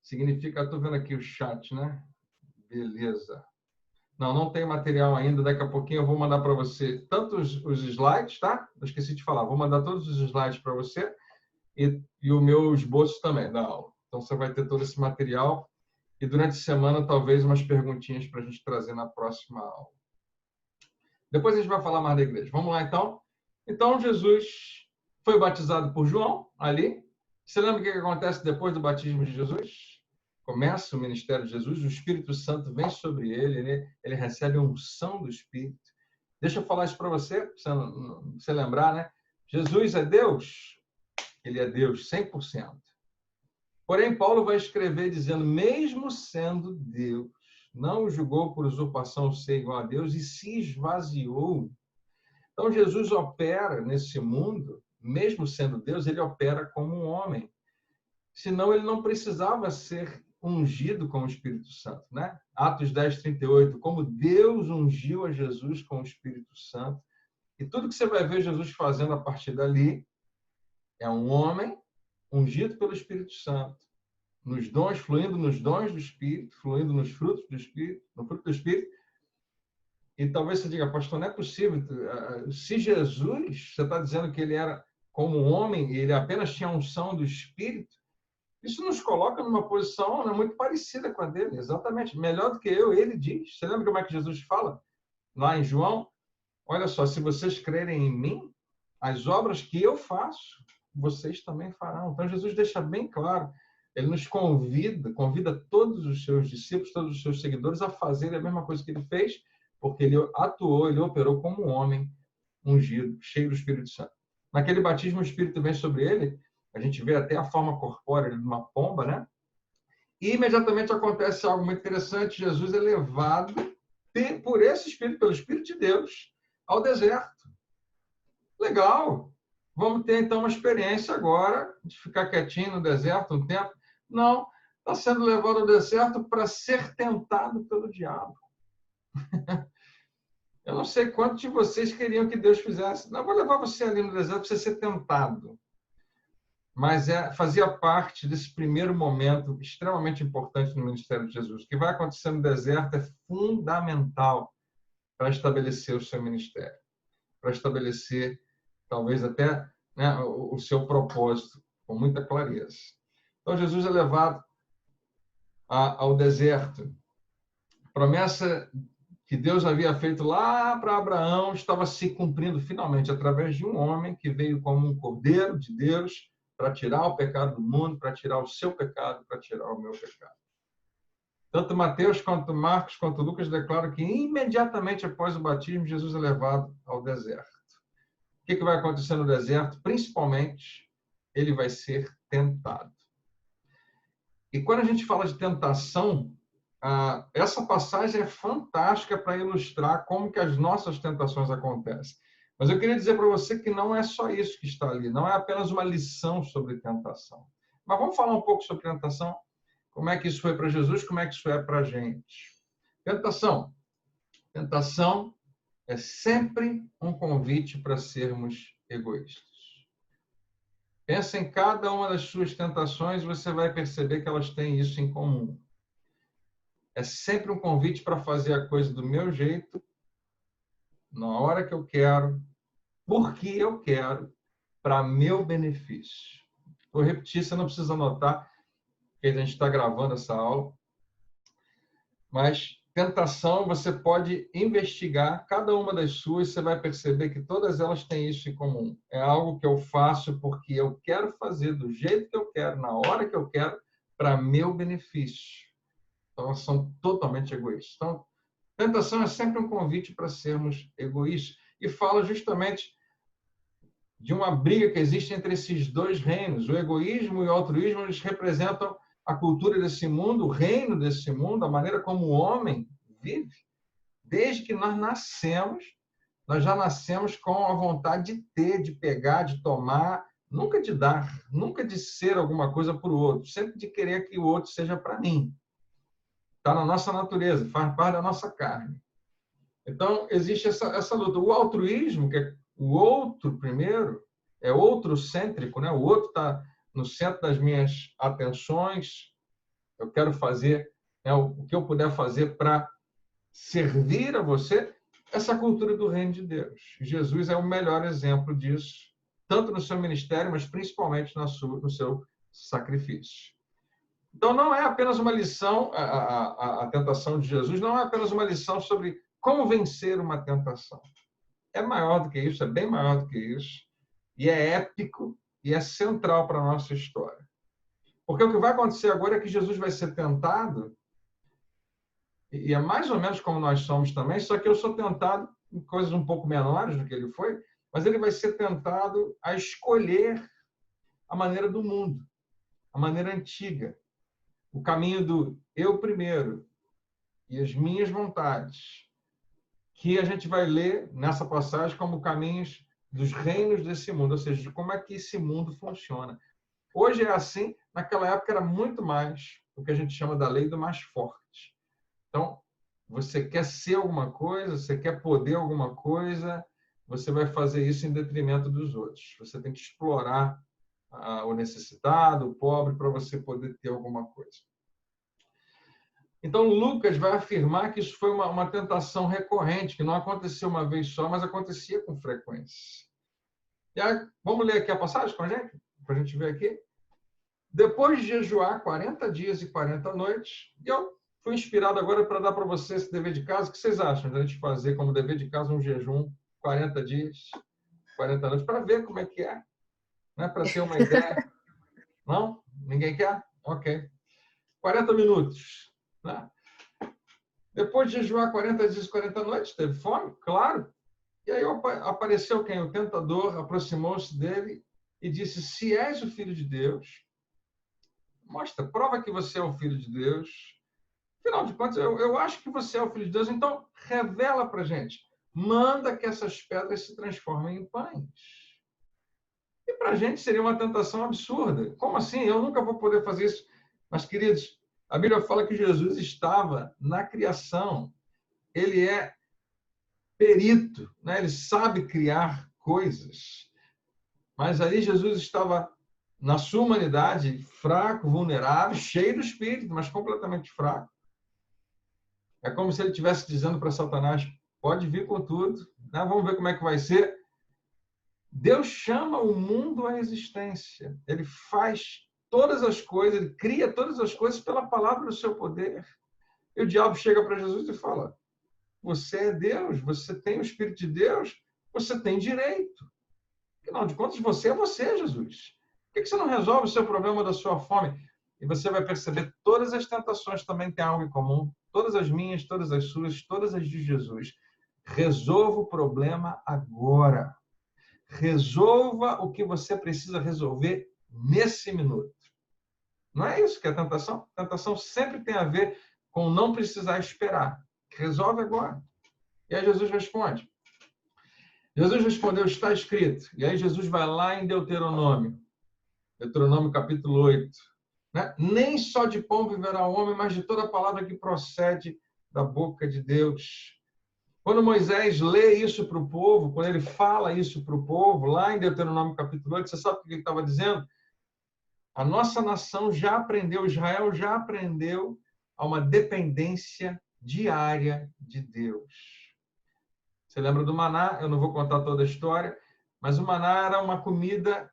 Significa, estou vendo aqui o chat, né? Beleza. Não tem material ainda, daqui a pouquinho eu vou mandar para você tanto os slides, tá? Eu esqueci de falar, vou mandar todos os slides para você e o meu esboço também da aula. Então você vai ter todo esse material e durante a semana talvez umas perguntinhas para a gente trazer na próxima aula. Depois a gente vai falar mais da igreja. Vamos lá então? Então Jesus foi batizado por João ali. Você lembra o que acontece depois do batismo de Jesus? Começa o ministério de Jesus, o Espírito Santo vem sobre ele recebe a unção do Espírito. Deixa eu falar isso para você lembrar, né? Jesus é Deus? Ele é Deus 100%. Porém, Paulo vai escrever dizendo, mesmo sendo Deus, não julgou por usurpação ser igual a Deus e se esvaziou. Então, Jesus opera nesse mundo, mesmo sendo Deus, ele opera como um homem. Senão, ele não precisava ser ungido com o Espírito Santo, né? Atos 10:38, como Deus ungiu a Jesus com o Espírito Santo. E tudo que você vai ver Jesus fazendo a partir dali é um homem ungido pelo Espírito Santo, nos dons, fluindo nos dons do Espírito, fluindo nos frutos do Espírito, no fruto do Espírito. E talvez você diga, pastor, não é possível. Se Jesus, você está dizendo que ele era como um homem, ele apenas tinha a unção do Espírito, isso nos coloca numa posição, né, muito parecida com a dele, exatamente. Melhor do que eu, ele diz. Você lembra como é que Jesus fala? Lá em João, olha só, se vocês crerem em mim, as obras que eu faço, vocês também farão. Então, Jesus deixa bem claro, ele nos convida todos os seus discípulos, todos os seus seguidores a fazerem a mesma coisa que ele fez, porque ele atuou, ele operou como um homem ungido, cheio do Espírito Santo. Naquele batismo, o Espírito vem sobre ele, a gente vê até a forma corpórea de uma pomba, né? E imediatamente acontece algo muito interessante. Jesus é levado por esse Espírito, pelo Espírito de Deus, ao deserto. Legal! Vamos ter, então, uma experiência agora de ficar quietinho no deserto um tempo. Não, está sendo levado ao deserto para ser tentado pelo diabo. Eu não sei quantos de vocês queriam que Deus fizesse. Não, vou levar você ali no deserto para você ser tentado. Mas fazia parte desse primeiro momento extremamente importante no ministério de Jesus. O que vai acontecer no deserto é fundamental para estabelecer o seu ministério, para estabelecer, talvez até, né, o seu propósito, com muita clareza. Então, Jesus é levado ao deserto. Promessa que Deus havia feito lá para Abraão estava se cumprindo finalmente através de um homem que veio como um cordeiro de Deus para tirar o pecado do mundo, para tirar o seu pecado, para tirar o meu pecado. Tanto Mateus, quanto Marcos, quanto Lucas declaram que imediatamente após o batismo, Jesus é levado ao deserto. O que vai acontecer no deserto? Principalmente, ele vai ser tentado. E quando a gente fala de tentação, essa passagem é fantástica para ilustrar como que as nossas tentações acontecem. Mas eu queria dizer para você que não é só isso que está ali, não é apenas uma lição sobre tentação. Mas vamos falar um pouco sobre tentação, como é que isso foi para Jesus, como é que isso é para a gente. Tentação. Tentação é sempre um convite para sermos egoístas. Pensa em cada uma das suas tentações, você vai perceber que elas têm isso em comum. É sempre um convite para fazer a coisa do meu jeito, na hora que eu quero, porque eu quero, para meu benefício. Vou repetir, você não precisa anotar, porque a gente está gravando essa aula. Mas tentação, você pode investigar cada uma das suas, você vai perceber que todas elas têm isso em comum. É algo que eu faço porque eu quero fazer do jeito que eu quero, na hora que eu quero, para meu benefício. Então, elas são totalmente egoístas. Então, tentação é sempre um convite para sermos egoístas. E fala justamente de uma briga que existe entre esses dois reinos. O egoísmo e o altruísmo, eles representam a cultura desse mundo, o reino desse mundo, a maneira como o homem vive. Desde que nós nascemos, nós já nascemos com a vontade de ter, de pegar, de tomar, nunca de dar, nunca de ser alguma coisa para o outro, sempre de querer que o outro seja para mim. Está na nossa natureza, faz parte da nossa carne. Então, existe essa luta. O altruísmo, que é o outro primeiro, é outrocêntrico, né? O outro está no centro das minhas atenções. Eu quero fazer, né, o que eu puder fazer para servir a você. Essa cultura do reino de Deus. Jesus é o melhor exemplo disso, tanto no seu ministério, mas principalmente no seu sacrifício. Então, não é apenas uma lição, a tentação de Jesus não é apenas uma lição sobre como vencer uma tentação. É maior do que isso, é bem maior do que isso, e é épico e é central para a nossa história. Porque o que vai acontecer agora é que Jesus vai ser tentado, e é mais ou menos como nós somos também, só que eu sou tentado em coisas um pouco menores do que ele foi, mas ele vai ser tentado a escolher a maneira do mundo, a maneira antiga, o caminho do eu primeiro e as minhas vontades, que a gente vai ler nessa passagem como caminhos dos reinos desse mundo, ou seja, de como é que esse mundo funciona. Hoje é assim, naquela época era muito mais o que a gente chama da lei do mais forte. Então, você quer ser alguma coisa, você quer poder alguma coisa, você vai fazer isso em detrimento dos outros. Você tem que explorar o necessitado, o pobre, para você poder ter alguma coisa. Então, Lucas vai afirmar que isso foi uma tentação recorrente, que não aconteceu uma vez só, mas acontecia com frequência. E aí, vamos ler aqui a passagem com a gente? Para a gente ver aqui. Depois de jejuar 40 dias e 40 noites, e eu fui inspirado agora para dar para vocês esse dever de casa. O que vocês acham de a gente fazer como dever de casa um jejum 40 dias, 40 noites, para ver como é que é, né? Para ter uma ideia. Não? Ninguém quer? Ok. 40 minutos. Né? Depois de jejuar 40 dias e 40 noites, teve fome? Claro. E aí apareceu quem? O tentador aproximou-se dele e disse, se és o Filho de Deus, mostra, prova que você é o Filho de Deus. Afinal de contas, eu acho que você é o Filho de Deus, então revela para a gente. Manda que essas pedras se transformem em pães. E para a gente seria uma tentação absurda. Como assim? Eu nunca vou poder fazer isso. Mas, queridos, a Bíblia fala que Jesus estava na criação. Ele é perito, né? Ele sabe criar coisas. Mas aí Jesus estava na sua humanidade, fraco, vulnerável, cheio do Espírito, mas completamente fraco. É como se ele estivesse dizendo para Satanás, pode vir com tudo, né? Vamos ver como é que vai ser. Deus chama o mundo à existência. Ele faz todas as coisas, ele cria todas as coisas pela palavra do seu poder. E o diabo chega para Jesus e fala, você é Deus, você tem o Espírito de Deus, você tem direito. Afinal de contas, você é você, Jesus. Por que você não resolve o seu problema da sua fome? E você vai perceber todas as tentações também têm algo em comum. Todas as minhas, todas as suas, todas as de Jesus. Resolva o problema agora. Resolva o que você precisa resolver nesse minuto. Não é isso que é tentação? Tentação sempre tem a ver com não precisar esperar. Resolve agora. E aí Jesus responde. Jesus respondeu, está escrito. E aí Jesus vai lá em Deuteronômio capítulo 8. Né? Nem só de pão viverá o homem, mas de toda palavra que procede da boca de Deus. Quando Moisés lê isso para o povo, quando ele fala isso para o povo, lá em Deuteronômio capítulo 8, você sabe o que ele estava dizendo? A nossa nação já aprendeu, Israel já aprendeu a uma dependência diária de Deus. Você lembra do maná? Eu não vou contar toda a história, mas o maná era uma comida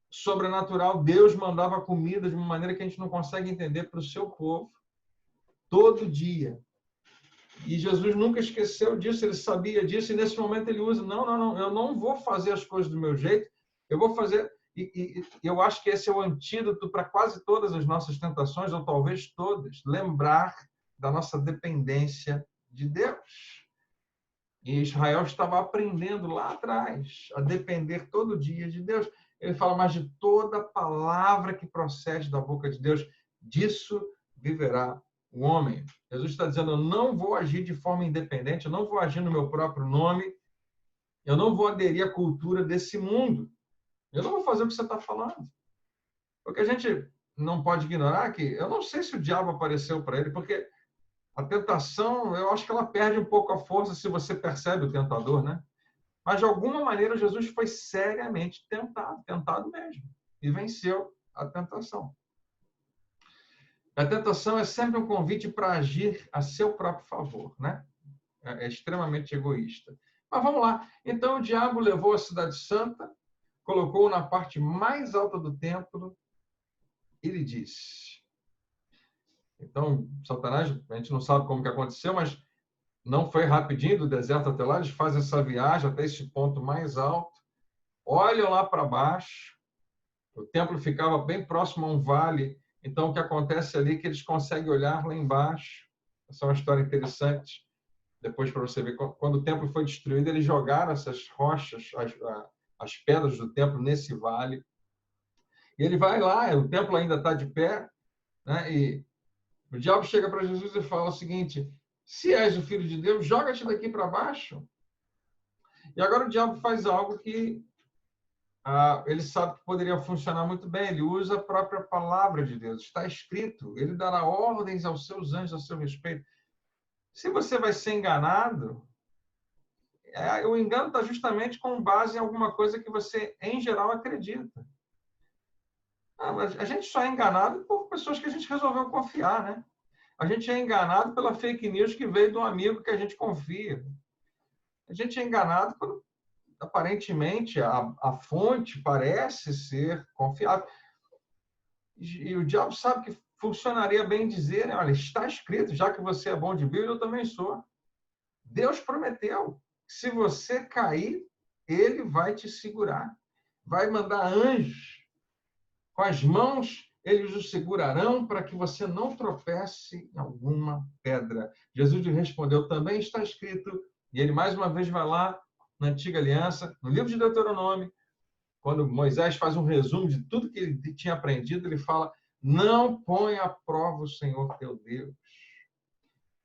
sobrenatural. Deus mandava comida de uma maneira que a gente não consegue entender para o seu povo, todo dia. E Jesus nunca esqueceu disso, ele sabia disso, e nesse momento ele usa, não, eu não vou fazer as coisas do meu jeito, eu vou fazer... E eu acho que esse é o antídoto para quase todas as nossas tentações, ou talvez todas, lembrar da nossa dependência de Deus. E Israel estava aprendendo lá atrás a depender todo dia de Deus. Ele fala, mas de toda palavra que procede da boca de Deus, disso viverá o homem. Jesus está dizendo, eu não vou agir de forma independente, eu não vou agir no meu próprio nome, eu não vou aderir à cultura desse mundo. Eu não vou fazer o que você está falando. Porque a gente não pode ignorar que, eu não sei se o diabo apareceu para ele, porque a tentação, eu acho que ela perde um pouco a força se você percebe o tentador, né? Mas, de alguma maneira, Jesus foi seriamente tentado mesmo, e venceu a tentação. A tentação é sempre um convite para agir a seu próprio favor, né? É extremamente egoísta. Mas vamos lá. Então, o diabo levou a cidade santa, colocou-o na parte mais alta do templo e lhe disse... Então, Satanás, a gente não sabe como que aconteceu, mas não foi rapidinho do deserto até lá, eles fazem essa viagem até esse ponto mais alto, olham lá para baixo, o templo ficava bem próximo a um vale, então o que acontece ali é que eles conseguem olhar lá embaixo. Essa é uma história interessante, depois para você ver, quando o templo foi destruído, eles jogaram essas rochas, as pedras do templo nesse vale, e ele vai lá, o templo ainda está de pé, né? E o diabo chega para Jesus e fala o seguinte, se és o Filho de Deus, joga-te daqui para baixo. E agora o diabo faz algo que ele sabe que poderia funcionar muito bem. Ele usa a própria palavra de Deus. Está escrito, ele dará ordens aos seus anjos a seu respeito. Se você vai ser enganado, o engano está justamente com base em alguma coisa que você, em geral, acredita. Mas a gente só é enganado por pessoas que a gente resolveu confiar, né? A gente é enganado pela fake news que veio de um amigo que a gente confia. A gente é enganado quando, aparentemente, a fonte parece ser confiável. E o diabo sabe que funcionaria bem dizer, né? Olha, está escrito, já que você é bom de Bíblia, eu também sou. Deus prometeu, se você cair, ele vai te segurar. Vai mandar anjos. Com as mãos, eles o segurarão para que você não tropece em alguma pedra. Jesus lhe respondeu, também está escrito, e ele mais uma vez vai lá na Antiga Aliança, no livro de Deuteronômio, quando Moisés faz um resumo de tudo que ele tinha aprendido, ele fala, não põe à prova o Senhor teu Deus.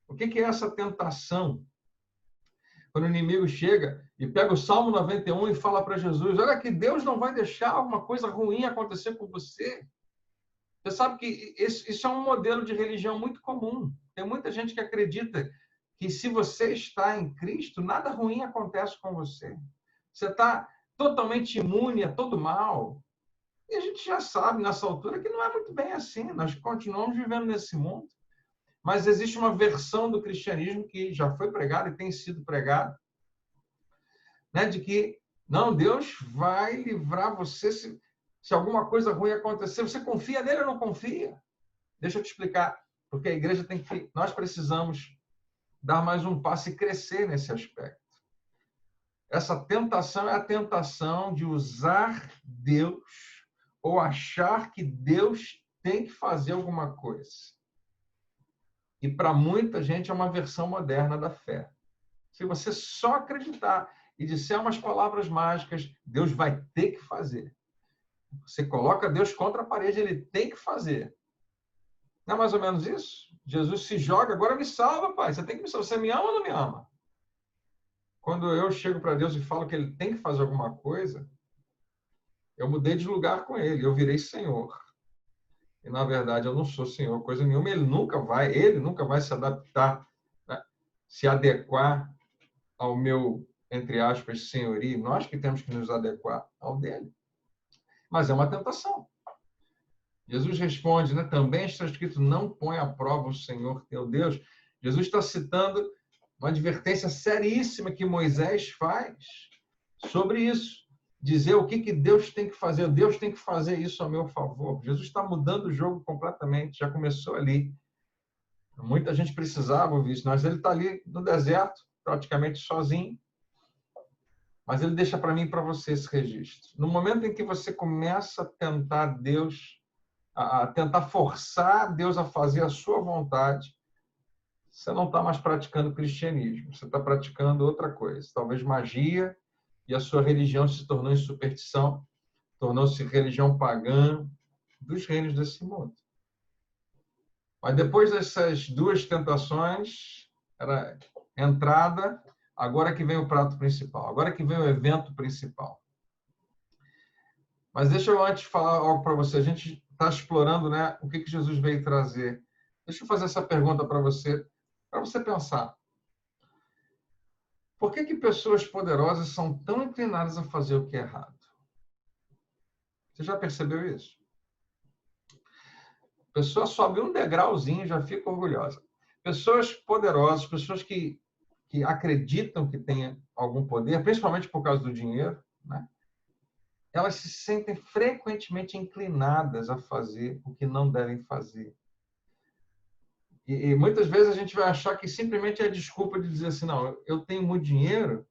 O que é essa tentação? Quando o inimigo chega e pega o Salmo 91 e fala para Jesus, olha que Deus não vai deixar alguma coisa ruim acontecer com você. Você sabe que isso é um modelo de religião muito comum. Tem muita gente que acredita que se você está em Cristo, nada ruim acontece com você. Você está totalmente imune a todo mal. E a gente já sabe, nessa altura, que não é muito bem assim. Nós continuamos vivendo nesse mundo. Mas existe uma versão do cristianismo que já foi pregada e tem sido pregada, né, de que, não, Deus vai livrar você se alguma coisa ruim acontecer. Você confia nele ou não confia? Deixa eu te explicar. Porque a igreja tem que... Nós precisamos dar mais um passo e crescer nesse aspecto. Essa tentação é a tentação de usar Deus ou achar que Deus tem que fazer alguma coisa. E para muita gente é uma versão moderna da fé. Se você só acreditar e disser umas palavras mágicas, Deus vai ter que fazer. Você coloca Deus contra a parede, ele tem que fazer. Não é mais ou menos isso? Jesus se joga, agora me salva, pai. Você tem que me salvar. Você me ama ou não me ama? Quando eu chego para Deus e falo que ele tem que fazer alguma coisa, eu mudei de lugar com ele, eu virei Senhor. E, na verdade, eu não sou Senhor, coisa nenhuma. Ele nunca vai se adaptar, né? Se adequar ao meu, entre aspas, senhorio. Nós que temos que nos adequar ao dele. Mas é uma tentação. Jesus responde, né? Também está escrito, não põe à prova o Senhor teu Deus. Jesus está citando uma advertência seríssima que Moisés faz sobre isso. Dizer o que Deus tem que fazer. Deus tem que fazer isso a meu favor. Jesus está mudando o jogo completamente. Já começou ali. Muita gente precisava ouvir isso. Mas ele está ali no deserto, praticamente sozinho. Mas ele deixa para mim e para você esse registro. No momento em que você começa a tentar Deus, a tentar forçar Deus a fazer a sua vontade, você não está mais praticando cristianismo. Você está praticando outra coisa. Talvez magia, e a sua religião se tornou em superstição, tornou-se religião pagã dos reinos desse mundo. Mas depois dessas duas tentações, era entrada, agora que vem o prato principal, agora que vem o evento principal. Mas deixa eu antes falar algo para você. A gente está explorando, né, o que Jesus veio trazer. Deixa eu fazer essa pergunta para você pensar. Por que pessoas poderosas são tão inclinadas a fazer o que é errado? Você já percebeu isso? A pessoa sobe um degrauzinho e já fica orgulhosa. Pessoas poderosas, pessoas que acreditam que têm algum poder, principalmente por causa do dinheiro, né? Elas se sentem frequentemente inclinadas a fazer o que não devem fazer. E muitas vezes a gente vai achar que simplesmente é a desculpa de dizer assim, não, eu tenho muito dinheiro,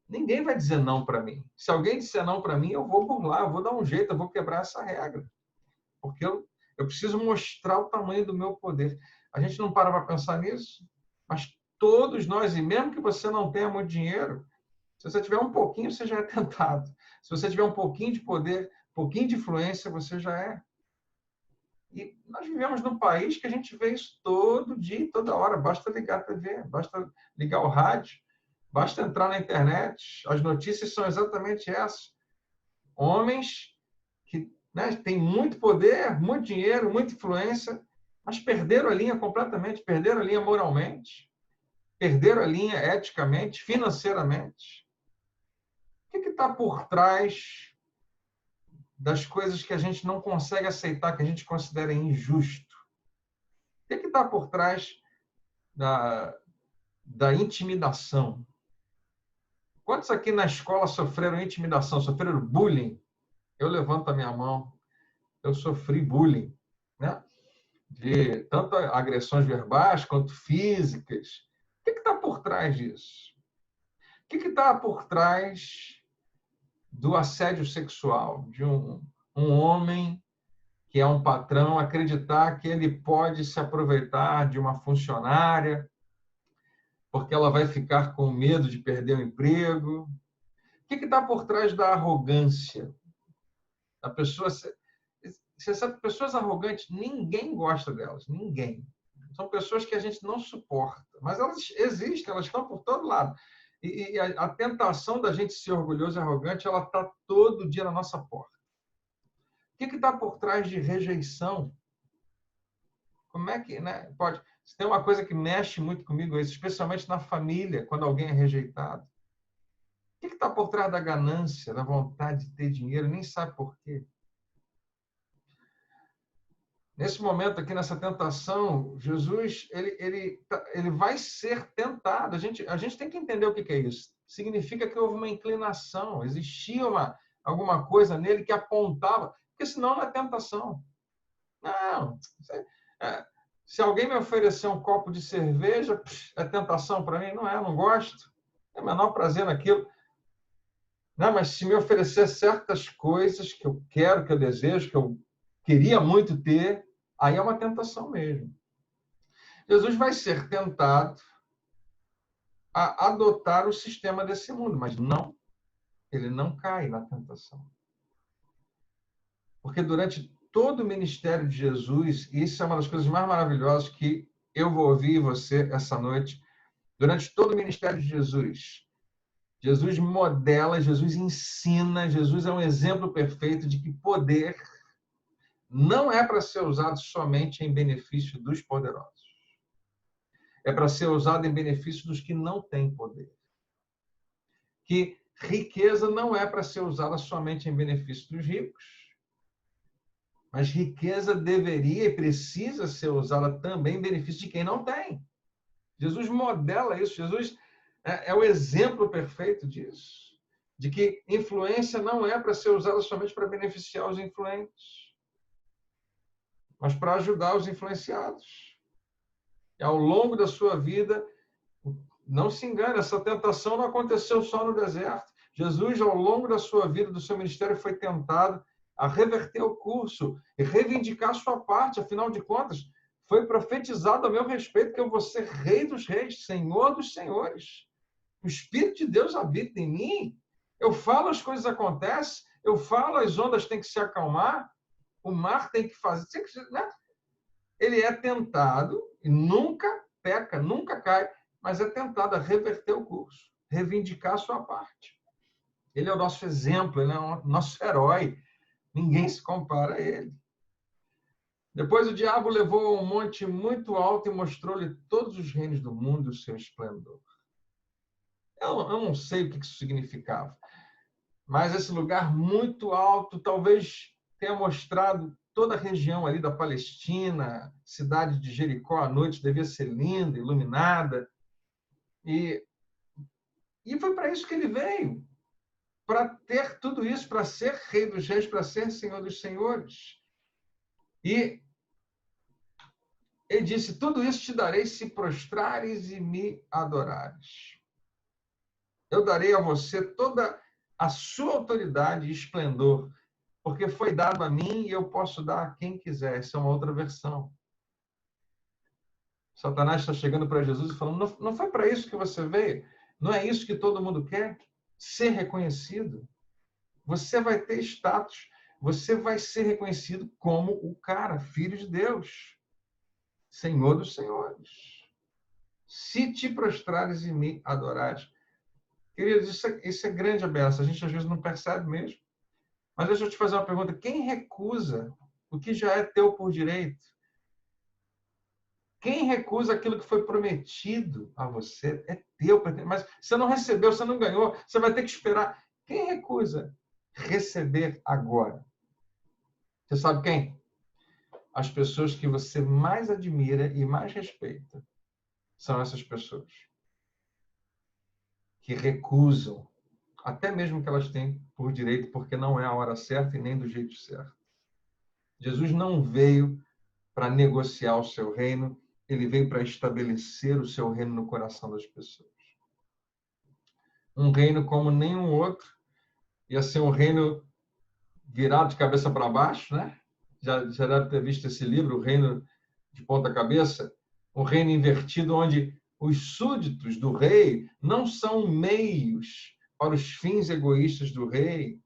ninguém vai dizer não para mim. Se alguém disser não para mim, eu vou burlar, eu vou dar um jeito, eu vou quebrar essa regra. Porque eu preciso mostrar o tamanho do meu poder. A gente não para pensar nisso, mas todos nós, e mesmo que você não tenha muito dinheiro, se você tiver um pouquinho, você já é tentado. Se você tiver um pouquinho de poder, um pouquinho de influência, você já é. E nós vivemos num país que a gente vê isso todo dia, toda hora. Basta ligar a TV, basta ligar o rádio, basta entrar na internet. As notícias são exatamente essas. Homens que, né, têm muito poder, muito dinheiro, muita influência, mas perderam a linha completamente, perderam a linha moralmente, perderam a linha eticamente, financeiramente. O que está por trás das coisas que a gente não consegue aceitar, que a gente considera injusto? O que está por trás da intimidação? Quantos aqui na escola sofreram intimidação, sofreram bullying? Eu levanto a minha mão. Eu sofri bullying, né? De tanto agressões verbais quanto físicas. O que está por trás disso? O que está por trás do assédio sexual, de um homem que é um patrão acreditar que ele pode se aproveitar de uma funcionária porque ela vai ficar com medo de perder o emprego? O que está por trás da arrogância? A pessoa, você sabe, pessoas arrogantes, ninguém gosta delas, ninguém. São pessoas que a gente não suporta, mas elas existem, elas estão por todo lado. E a tentação da gente ser orgulhoso e arrogante, ela está todo dia na nossa porta. O que está por trás de rejeição? Como é que, né, pode... Se tem uma coisa que mexe muito comigo, especialmente na família, quando alguém é rejeitado. O que está por trás da ganância, da vontade de ter dinheiro? Nem sabe por quê. Nesse momento aqui, nessa tentação, Jesus ele vai ser tentado. A gente tem que entender o que é isso. Significa que houve uma inclinação, existia alguma coisa nele que apontava, porque senão não é tentação. Não. Se alguém me oferecer um copo de cerveja, é tentação para mim? Não é, eu não gosto. É o menor prazer naquilo. Não, mas se me oferecer certas coisas que eu quero, que eu desejo, que eu queria muito ter, aí é uma tentação mesmo. Jesus vai ser tentado a adotar o sistema desse mundo, mas não, ele não cai na tentação. Porque durante todo o ministério de Jesus, e isso é uma das coisas mais maravilhosas que eu vou ouvir você essa noite, durante todo o ministério de Jesus, Jesus modela, Jesus ensina, Jesus é um exemplo perfeito de que poder não é para ser usado somente em benefício dos poderosos. É para ser usado em benefício dos que não têm poder. Que riqueza não é para ser usada somente em benefício dos ricos, mas riqueza deveria e precisa ser usada também em benefício de quem não tem. Jesus modela isso. Jesus é o exemplo perfeito disso. De que influência não é para ser usada somente para beneficiar os influentes, mas para ajudar os influenciados. E ao longo da sua vida, não se engane, essa tentação não aconteceu só no deserto. Jesus, ao longo da sua vida, do seu ministério, foi tentado a reverter o curso e reivindicar sua parte. Afinal de contas, foi profetizado a meu respeito que eu vou ser rei dos reis, senhor dos senhores. O Espírito de Deus habita em mim. Eu falo, as coisas acontecem. Eu falo, as ondas têm que se acalmar. O mar tem que fazer... né? Ele é tentado e nunca peca, nunca cai, mas é tentado a reverter o curso, reivindicar a sua parte. Ele é o nosso exemplo, ele é o nosso herói. Ninguém se compara a ele. Depois o diabo levou a um monte muito alto e mostrou-lhe todos os reinos do mundo e o seu esplendor. Eu não sei o que isso significava, mas esse lugar muito alto talvez tenha mostrado toda a região ali da Palestina, cidade de Jericó à noite devia ser linda, iluminada. E foi para isso que ele veio, para ter tudo isso, para ser rei dos reis, para ser senhor dos senhores. E ele disse, tudo isso te darei se prostrares e me adorares. Eu darei a você toda a sua autoridade e esplendor, porque foi dado a mim e eu posso dar a quem quiser. Essa é uma outra versão. Satanás está chegando para Jesus e falando, não foi para isso que você veio? Não é isso que todo mundo quer? Ser reconhecido. Você vai ter status. Você vai ser reconhecido como o cara, filho de Deus. Senhor dos senhores. Se te prostrares e me adorares. Queridos, isso é grande a beça. A gente às vezes não percebe mesmo. Mas deixa eu te fazer uma pergunta. Quem recusa o que já é teu por direito? Quem recusa aquilo que foi prometido a você é teu, mas você não recebeu, você não ganhou, você vai ter que esperar. Quem recusa receber agora? Você sabe quem? As pessoas que você mais admira e mais respeita são essas pessoas que recusam, até mesmo que elas têm por direito, porque não é a hora certa e nem do jeito certo. Jesus não veio para negociar o seu reino, ele veio para estabelecer o seu reino no coração das pessoas. Um reino como nenhum outro, ia ser um reino virado de cabeça para baixo, né? Já deve ter visto esse livro, O Reino de Ponta Cabeça, um reino invertido onde os súditos do rei não são meios para os fins egoístas do rei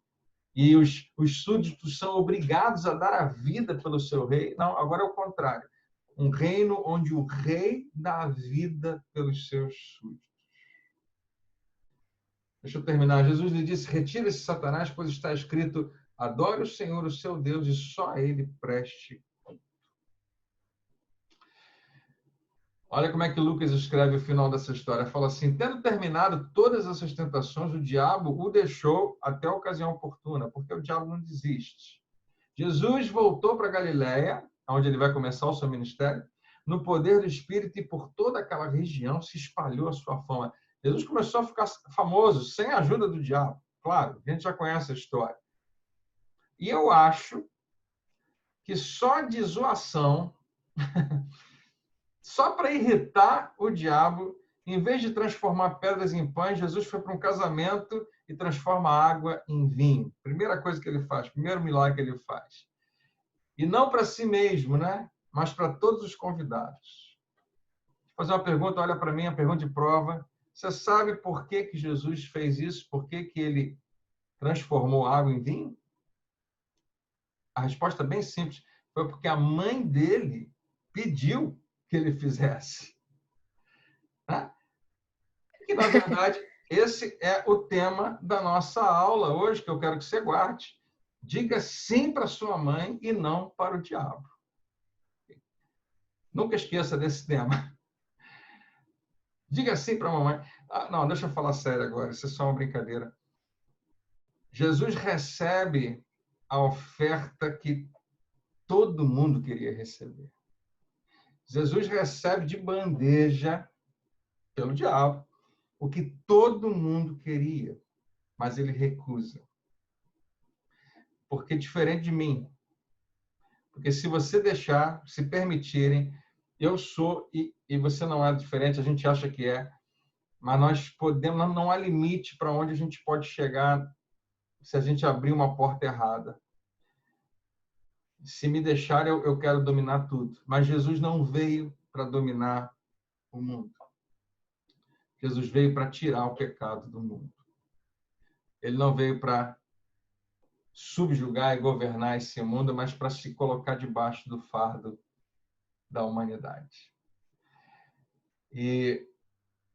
e os súditos são obrigados a dar a vida pelo seu rei. Não, agora é o contrário. Um reino onde o rei dá a vida pelos seus súditos. Deixa eu terminar. Jesus lhe disse, retire-se, Satanás, pois está escrito, adore o Senhor, o seu Deus, e só a ele preste culto. Olha como é que Lucas escreve o final dessa história. Fala assim, tendo terminado todas essas tentações, o diabo o deixou até a ocasião oportuna, porque o diabo não desiste. Jesus voltou para Galiléia, onde ele vai começar o seu ministério, no poder do Espírito, e por toda aquela região se espalhou a sua fama. Jesus começou a ficar famoso sem a ajuda do diabo. Claro, a gente já conhece a história. E eu acho que só de zoação só para irritar o diabo, em vez de transformar pedras em pães, Jesus foi para um casamento e transforma água em vinho. Primeira coisa que ele faz, primeiro milagre que ele faz. E não para si mesmo, né? Mas para todos os convidados. Vou fazer uma pergunta, olha para mim, a pergunta de prova. Você sabe por que Jesus fez isso? Por que ele transformou água em vinho? A resposta é bem simples. Foi porque a mãe dele pediu que ele fizesse. Né? E, na verdade, esse é o tema da nossa aula hoje, que eu quero que você guarde. Diga sim para sua mãe e não para o diabo. Nunca esqueça desse tema. Diga sim para a mamãe. Não, deixa eu falar sério agora, isso é só uma brincadeira. Jesus recebe a oferta que todo mundo queria receber. Jesus recebe de bandeja, pelo diabo, o que todo mundo queria, mas ele recusa. Porque diferente de mim, porque se você deixar, se permitirem, eu sou e você não é diferente, a gente acha que é, mas nós podemos, não há limite para onde a gente pode chegar se a gente abrir uma porta errada. Se me deixar, eu quero dominar tudo. Mas Jesus não veio para dominar o mundo. Jesus veio para tirar o pecado do mundo. Ele não veio para subjugar e governar esse mundo, mas para se colocar debaixo do fardo da humanidade. E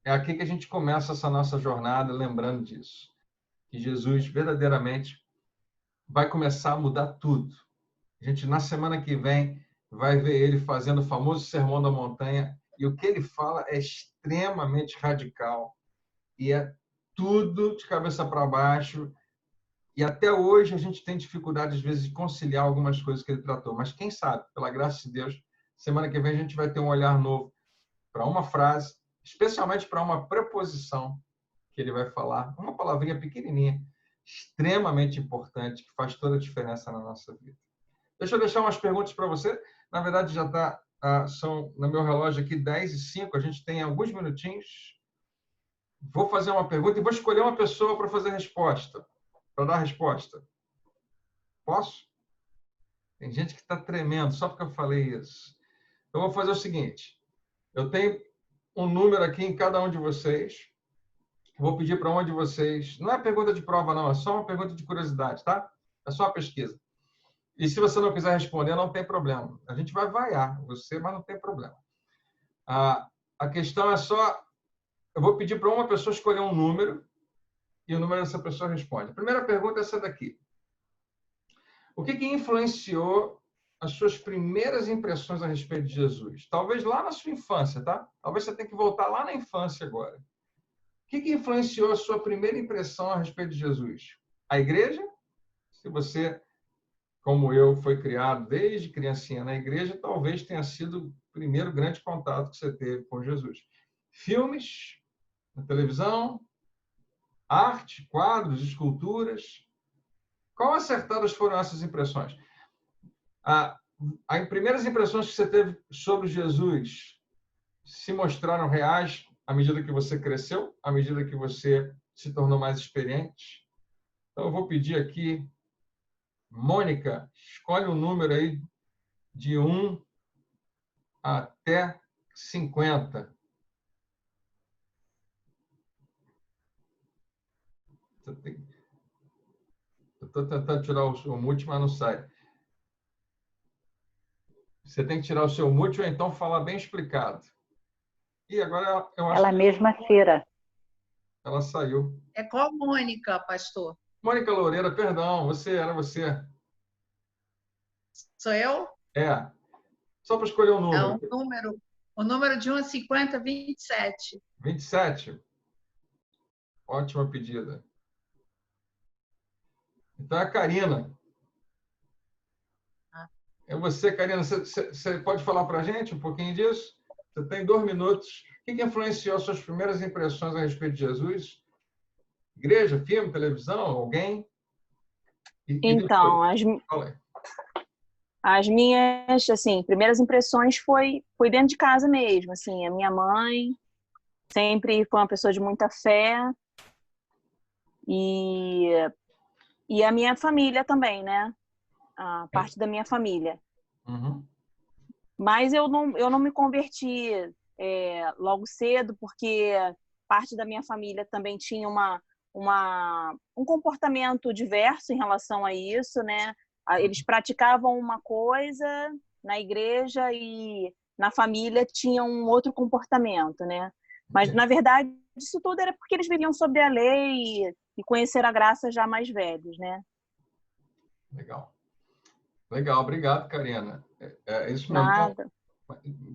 é aqui que a gente começa essa nossa jornada, lembrando disso. Que Jesus verdadeiramente vai começar a mudar tudo. A gente, na semana que vem, vai ver ele fazendo o famoso Sermão da Montanha, e o que ele fala é extremamente radical. E é tudo de cabeça para baixo. E até hoje a gente tem dificuldade, às vezes, de conciliar algumas coisas que ele tratou. Mas quem sabe, pela graça de Deus, semana que vem a gente vai ter um olhar novo para uma frase, especialmente para uma preposição que ele vai falar, uma palavrinha pequenininha, extremamente importante, que faz toda a diferença na nossa vida. Deixa eu deixar umas perguntas para você. Na verdade, já são no meu relógio aqui 10h05, a gente tem alguns minutinhos. Vou fazer uma pergunta e vou escolher uma pessoa para fazer a resposta, para dar a resposta. Posso? Tem gente que está tremendo só porque eu falei isso. Eu vou fazer o seguinte. Eu tenho um número aqui em cada um de vocês. Vou pedir para um de vocês... Não é pergunta de prova, não. É só uma pergunta de curiosidade, tá? É só uma pesquisa. E se você não quiser responder, não tem problema. A gente vai vaiar você, mas não tem problema. A questão é só... Eu vou pedir para uma pessoa escolher um número e o número dessa pessoa responde. A primeira pergunta é essa daqui. O que influenciou as suas primeiras impressões a respeito de Jesus? Talvez lá na sua infância, tá? Talvez você tenha que voltar lá na infância agora. O que influenciou a sua primeira impressão a respeito de Jesus? A igreja? Se você, como eu, foi criado desde criancinha na igreja, talvez tenha sido o primeiro grande contato que você teve com Jesus. Filmes, na televisão, arte, quadros, esculturas. Quão acertadas foram essas impressões? As primeiras impressões que você teve sobre Jesus se mostraram reais à medida que você cresceu, à medida que você se tornou mais experiente? Então, eu vou pedir aqui, Mônica, escolhe um número aí de 1 até 50. Eu estou tentando tirar o mute, mas não sai. Você tem que tirar o seu mute ou então falar bem explicado. E agora eu acho Ela que mesma feira. ela saiu. É qual Mônica, pastor? Mônica Loureira, perdão, era você. Sou eu? É. Só para escolher um É número. o número de 1 a 50, 27. 27. Ótima pedida. Então é a Karina. É você, Karina. Você pode falar para a gente um pouquinho disso? Você tem 2 minutos. O que influenciou suas primeiras impressões a respeito de Jesus? Igreja, filme, televisão, alguém? Então, As minhas, assim, primeiras impressões foi dentro de casa mesmo, assim, a minha mãe sempre foi uma pessoa de muita fé e, e a minha família também, né? A parte da minha família. Uhum. Mas eu não me converti logo cedo, porque parte da minha família também tinha um comportamento diverso em relação a isso, né? Eles praticavam uma coisa na igreja e na família tinham um outro comportamento, né? Mas, na verdade, isso tudo era porque eles viviam sobre a lei e conheceram a graça já mais velhos, né? Legal. Legal, obrigado, Karina. É isso mesmo. Nada.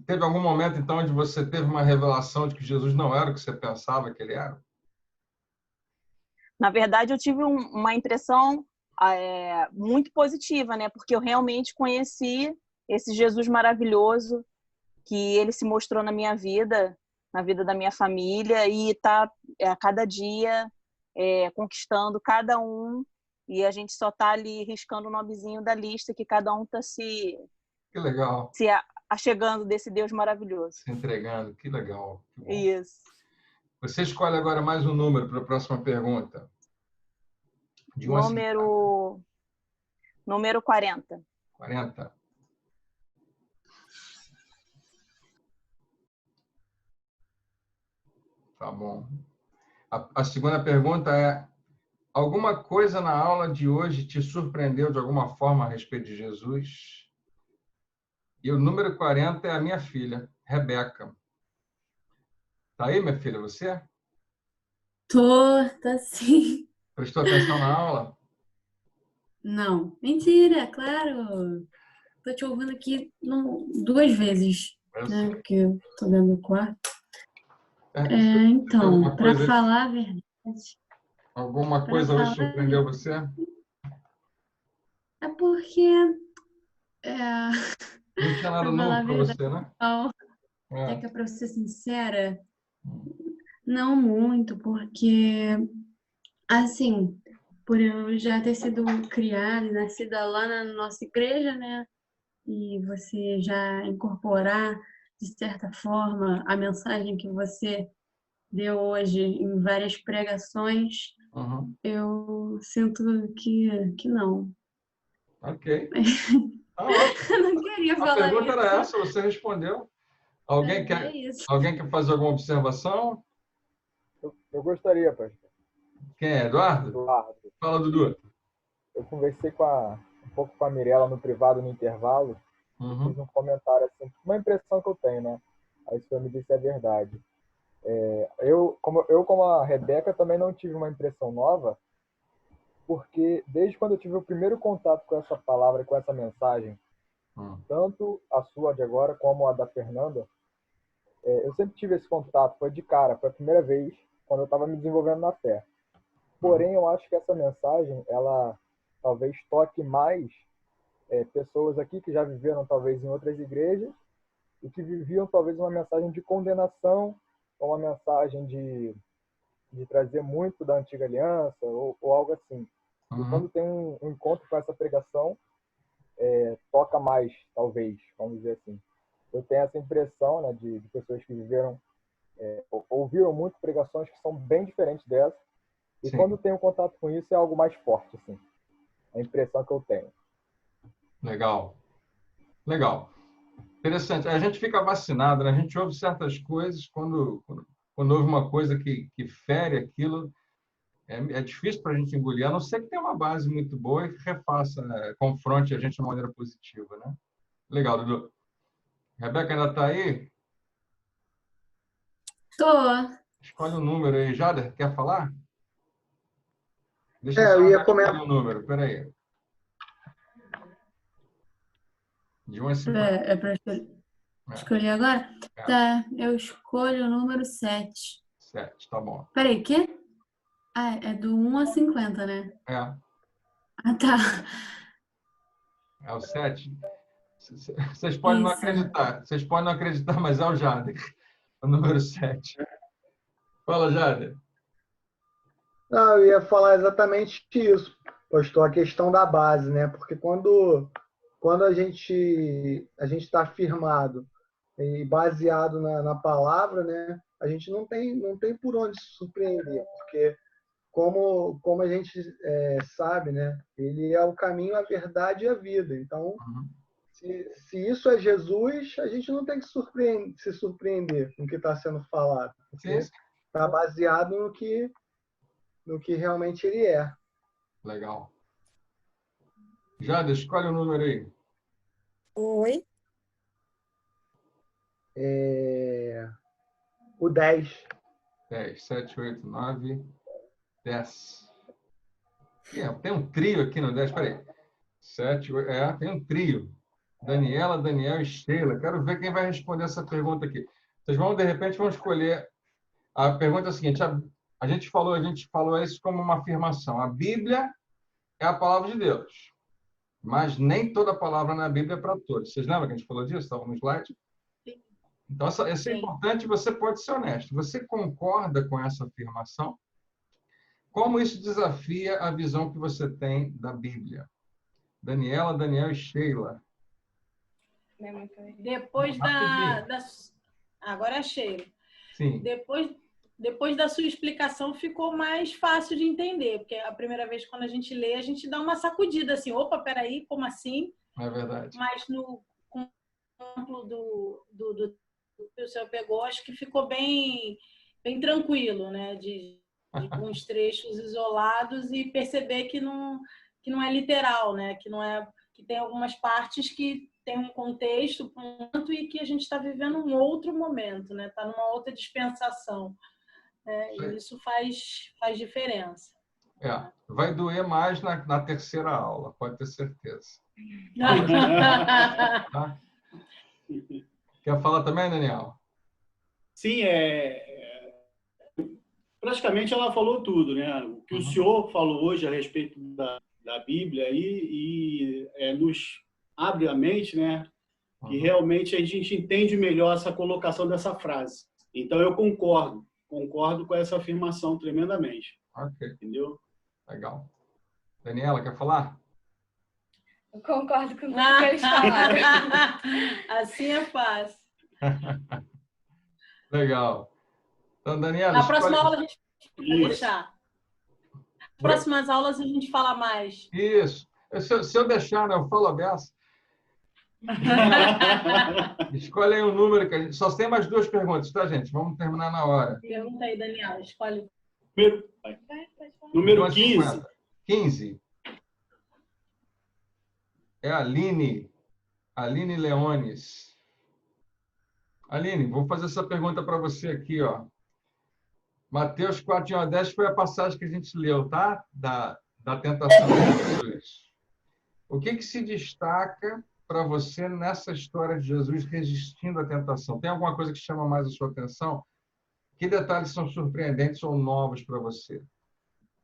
Teve algum momento, então, onde você teve uma revelação de que Jesus não era o que você pensava que ele era? Na verdade, eu tive uma impressão muito positiva, né? Porque eu realmente conheci esse Jesus maravilhoso que ele se mostrou na minha vida, na vida da minha família, e está a cada dia conquistando cada um, e a gente só está ali riscando o nomezinho da lista que cada um está Que legal. se achegando desse Deus maravilhoso. Se entregando, que legal. Que bom. Isso. Você escolhe agora mais um número para a próxima pergunta. De 1 a 50. Número 40. 40. Tá bom. A segunda pergunta é: alguma coisa na aula de hoje te surpreendeu de alguma forma a respeito de Jesus? E o número 40 é a minha filha, Rebeca. Tá aí, minha filha, você? Tô sim. Prestou atenção na aula? Não, mentira, claro. Tô te ouvindo aqui duas vezes, né? Porque eu tô dentro do quarto. Então, para falar a verdade. Alguma coisa hoje surpreendeu você? É porque. Não tinha nada Pra falar novo a para verdade, você, né? até que para ser sincera, não muito, porque, assim, por eu já ter sido criada e nascida lá na nossa igreja, né? E você já incorporar, de certa forma, a mensagem que você deu hoje em várias pregações, Uhum. eu sinto que não. Ok. Eu não queria A falar pergunta isso. era essa, você respondeu. Alguém quer, isso. alguém quer fazer alguma observação? Eu gostaria, pastor. Quem é? Eduardo? Eduardo. Fala, Dudu. Eu conversei um pouco com a Mirella no privado, no intervalo, e fiz um comentário assim, uma impressão que eu tenho, né? Aí o senhor me disse a verdade. Como a Rebeca, também não tive uma impressão nova, porque desde quando eu tive o primeiro contato com essa palavra, com essa mensagem, tanto a sua de agora como a da Fernanda, eu sempre tive esse contato, foi de cara, foi a primeira vez quando eu estava me desenvolvendo na fé. Porém, eu acho que essa mensagem, ela talvez toque mais pessoas aqui que já viveram talvez em outras igrejas e que viviam talvez uma mensagem de condenação ou uma mensagem de trazer muito da antiga aliança ou algo assim. E quando tem um encontro com essa pregação, toca mais, talvez, vamos dizer assim. Eu tenho essa impressão, né, de pessoas que viveram, ouviram muito pregações que são bem diferentes dessa. E Sim. quando tenho contato com isso, é algo mais forte, assim. A impressão que eu tenho. Legal. Legal. Interessante. A gente fica vacinado, né? A gente ouve certas coisas, quando ouve uma coisa que fere aquilo, é difícil para a gente engolir, a não ser que tenha uma base muito boa e que refaça, confronte a gente de maneira positiva, né? Legal, Dudu. Rebeca ainda está aí? Tô. Escolhe um número aí. Jader, quer falar? Deixa eu eu ia só comentar. escolher um número, peraí. De 1 a 50. É para escolher agora? É. Tá, eu escolho o número 7. 7, tá bom. Peraí, quê? Ah, é do 1 a 50, né? É, Ah, tá. é o 7. Vocês podem não Isso. acreditar. Vocês podem não acreditar, mas é o Jader. O número 7. Fala, Jader. Não, eu ia falar exatamente isso, pastor, a questão da base, né? Porque quando quando a gente está firmado e baseado na palavra, né, a gente não tem por onde se surpreender, porque como a gente sabe, né, ele é o caminho, a verdade e a vida. Então, se isso é Jesus, a gente não tem que se surpreender com o que está sendo falado, porque está baseado no que realmente ele é. Legal. Jada, escolhe o número aí. Oi. O 10. 10, 7, 8, 9, 10. Tem um trio aqui no 10, espera aí. 7, 8, tem um trio. Daniela, Daniel e Sheila. Quero ver quem vai responder essa pergunta aqui. Vocês vão, de repente, escolher. A pergunta é a seguinte: a gente falou isso como uma afirmação. A Bíblia é a palavra de Deus, mas nem toda palavra na Bíblia é para todos. Vocês lembram que a gente falou disso? Estava no slide? Sim. Então, isso é importante, você pode ser honesto. Você concorda com essa afirmação? Como isso desafia a visão que você tem da Bíblia? Daniela, Daniel e Sheila. Depois agora é a Sheila. Sim. Depois da sua explicação ficou mais fácil de entender, porque a primeira vez quando a gente lê, a gente dá uma sacudida assim, opa, peraí, como assim? É verdade. Mas no exemplo do que o senhor pegou, acho que ficou bem tranquilo, né? De alguns trechos isolados e perceber que não é literal, né? Que tem algumas partes que tem um contexto, ponto, e que a gente está vivendo um outro momento, né? Está numa outra dispensação. E isso faz diferença. Vai doer mais na terceira aula, pode ter certeza. Tá? Quer falar também, Daniel? Sim, praticamente ela falou tudo, né? O que o senhor falou hoje a respeito da Bíblia e nos abre a mente, né? Que realmente a gente entende melhor essa colocação dessa frase. Então, eu concordo com essa afirmação tremendamente. Ok. Entendeu? Legal. Daniela, quer falar? Eu concordo com tudo que eles falaram. Assim é fácil. Legal. Então, Daniela... Na próxima aula a gente vai deixar. Nas próximas aulas a gente fala mais. Isso. Se eu deixar, né, eu falo a beça. Escolhe aí um número que a gente... Só tem mais 2 perguntas, tá, gente? Vamos terminar na hora. Pergunta aí, Daniela. Escolhe. Número 15. 15. É a Aline Leones. Aline, vou fazer essa pergunta para você aqui, ó. Mateus 4, de 1 a 10 foi a passagem que a gente leu, tá? Da tentação de Jesus. O que se destaca para você nessa história de Jesus resistindo à tentação? Tem alguma coisa que chama mais a sua atenção? Que detalhes são surpreendentes ou novos para você?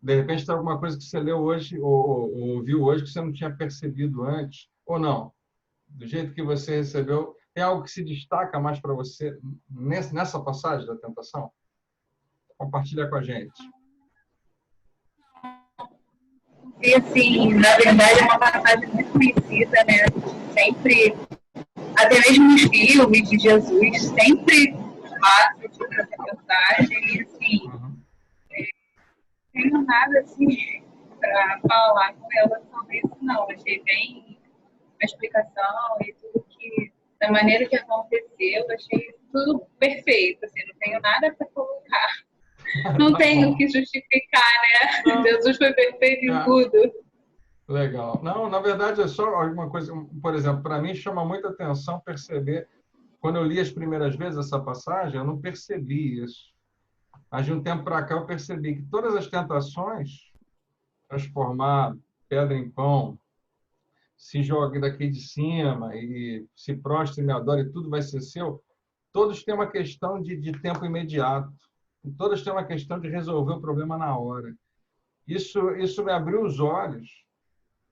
De repente, tem alguma coisa que você leu hoje ou viu hoje que você não tinha percebido antes? Ou não? Do jeito que você recebeu, tem algo que se destaca mais para você nessa passagem da tentação? Compartilha com a gente. E, assim, na verdade, é uma passagem muito conhecida, né? Sempre, até mesmo nos filmes de Jesus, sempre mostra sobre essa passagem. E, assim, não tenho nada, assim, para falar com ela sobre isso, não. Achei bem a explicação e tudo que, da maneira que aconteceu, achei tudo perfeito, assim, não tenho nada para colocar. Não tenho o que justificar, né? Jesus foi perfeito em tudo. Legal. Não, na verdade, é só alguma coisa... Por exemplo, para mim, chama muita atenção perceber... Quando eu li as primeiras vezes essa passagem, eu não percebi isso. Mas, de um tempo para cá, eu percebi que todas as tentações, transformar pedra em pão, se jogue daqui de cima e se prostre e me adore, e tudo vai ser seu, todos têm uma questão de tempo imediato. Todas têm uma questão de resolver o problema na hora. Isso me abriu os olhos,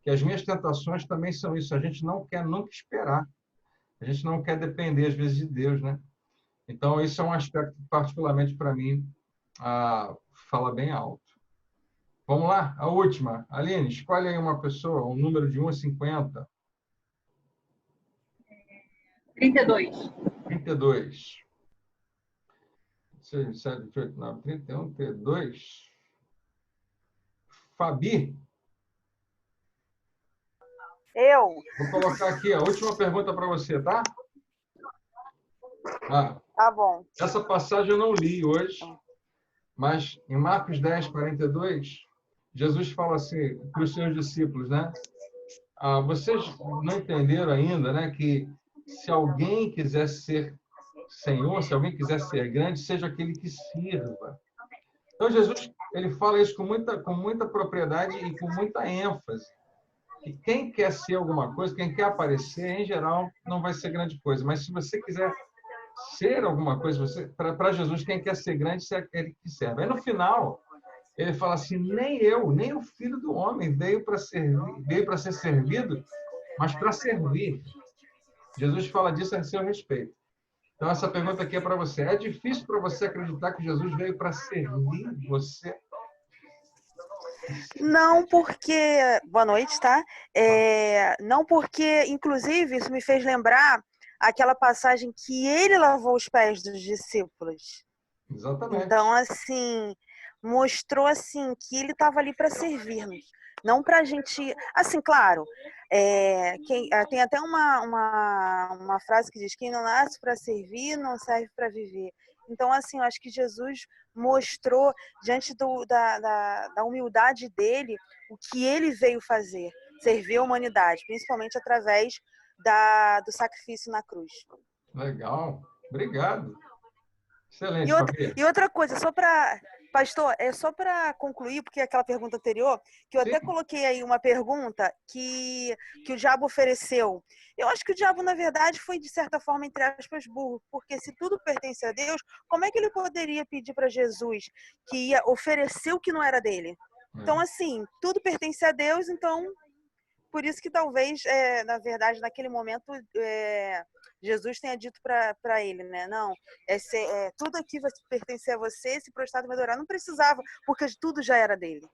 que as minhas tentações também são isso. A gente não quer nunca esperar. A gente não quer depender, às vezes, de Deus, né? Então, isso é um aspecto que, particularmente para mim, fala bem alto. Vamos lá? A última. Aline, escolhe aí uma pessoa, um número de 1 a 50. 32. 32. 6, 7, 8, 9, 31, 32. Fabi? Eu. Vou colocar aqui a última pergunta para você, tá? Tá bom. Essa passagem eu não li hoje, mas em Marcos 10, 42, Jesus fala assim para os seus discípulos, né? Vocês não entenderam ainda, né, que se alguém quiser ser Senhor, se alguém quiser ser grande, seja aquele que sirva. Então, Jesus, ele fala isso com muita propriedade e com muita ênfase. E quem quer ser alguma coisa, quem quer aparecer, em geral, não vai ser grande coisa. Mas se você quiser ser alguma coisa, para Jesus, quem quer ser grande, é aquele que serve. Aí, no final, ele fala assim, nem eu, nem o Filho do Homem veio para ser servido, mas para servir. Jesus fala disso a seu respeito. Então, essa pergunta aqui é para você. É difícil para você acreditar que Jesus veio para servir você? Não, porque... Boa noite, tá? Não, porque, inclusive, isso me fez lembrar aquela passagem que ele lavou os pés dos discípulos. Exatamente. Então, assim, mostrou assim que ele estava ali para servir-nos. Não para a gente... Assim, claro, tem até uma frase que diz: quem não nasce para servir, não serve para viver. Então, assim, eu acho que Jesus mostrou, diante da humildade dele, o que ele veio fazer. Servir a humanidade, principalmente através do sacrifício na cruz. Legal. Obrigado. Excelente, e outra coisa, só para... Pastor, só para concluir, porque aquela pergunta anterior, que eu até coloquei aí uma pergunta que o diabo ofereceu. Eu acho que o diabo, na verdade, foi, de certa forma, entre aspas, burro, porque se tudo pertence a Deus, como é que ele poderia pedir para Jesus que ia oferecer o que não era dele? Então, assim, tudo pertence a Deus, então, por isso que talvez, na verdade, naquele momento... Jesus tenha dito para ele, né? Não, tudo aqui vai pertencer a você, se prostrado vai adorar. Não precisava, porque tudo já era dele.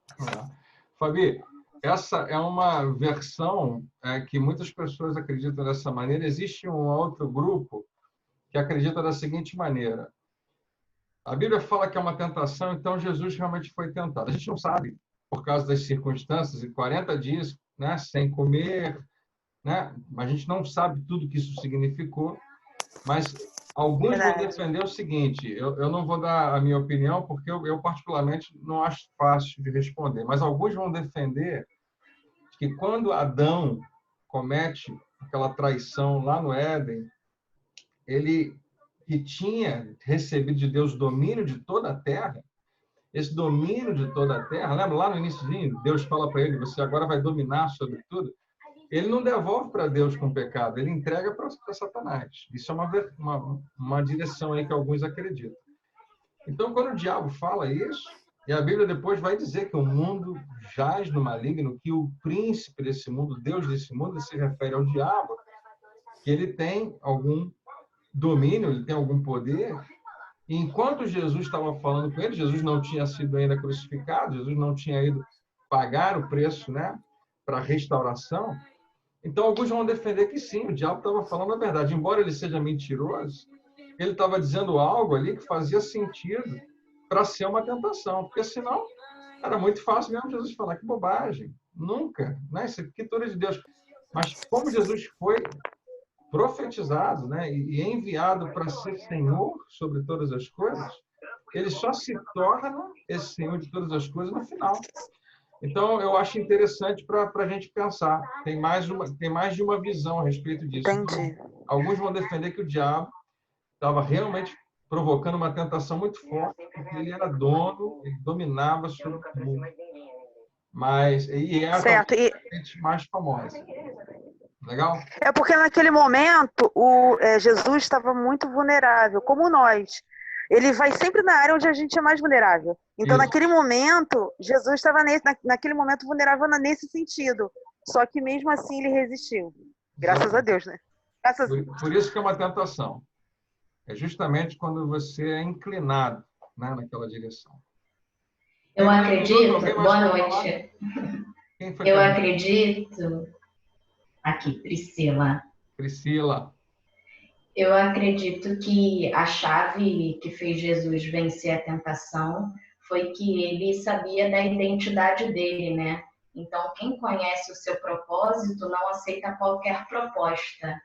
Fabi, essa é uma versão que muitas pessoas acreditam dessa maneira. Existe um outro grupo que acredita da seguinte maneira. A Bíblia fala que é uma tentação, então Jesus realmente foi tentado. A gente não sabe, por causa das circunstâncias, e 40 dias, né, sem comer... Né? A gente não sabe tudo que isso significou, mas alguns vão defender o seguinte, eu não vou dar a minha opinião, porque eu particularmente não acho fácil de responder, mas alguns vão defender que quando Adão comete aquela traição lá no Éden, ele que tinha recebido de Deus domínio de toda a terra, esse domínio de toda a terra, lembra lá no iníciozinho, Deus fala para ele, você agora vai dominar sobre tudo. Ele não devolve para Deus com o pecado, ele entrega para Satanás. Isso é uma direção aí que alguns acreditam. Então, quando o diabo fala isso, e a Bíblia depois vai dizer que o mundo jaz no maligno, que o príncipe desse mundo, Deus desse mundo, se refere ao diabo, que ele tem algum domínio, ele tem algum poder. E enquanto Jesus estava falando com ele, Jesus não tinha sido ainda crucificado, Jesus não tinha ido pagar o preço, né, para a restauração. Então, alguns vão defender que sim, o diabo estava falando a verdade. Embora ele seja mentiroso, ele estava dizendo algo ali que fazia sentido para ser uma tentação. Porque, senão, era muito fácil mesmo Jesus falar que bobagem. Nunca. Né? Isso aqui é tudo de Deus. Mas como Jesus foi profetizado, né, e enviado para ser Senhor sobre todas as coisas, ele só se torna esse Senhor de todas as coisas no final. Então, eu acho interessante para a gente pensar. Tem mais de uma visão a respeito disso. Entendi. Então, alguns vão defender que o diabo estava realmente provocando uma tentação muito forte, porque ele era dono, ele dominava sobre o mundo. E era a gente mais famosa. Legal? É porque naquele momento Jesus estava muito vulnerável, como nós. Ele vai sempre na área onde a gente é mais vulnerável. Então, naquele momento, Jesus estava naquele momento vulnerável nesse sentido. Só que mesmo assim ele resistiu. Graças a Deus, né? Por isso que é uma tentação. É justamente quando você é inclinado, né, naquela direção. Eu acredito... Boa noite. Eu acredito... Aqui, Priscila. Priscila. Eu acredito que a chave que fez Jesus vencer a tentação foi que ele sabia da identidade dele, né? Então, quem conhece o seu propósito não aceita qualquer proposta.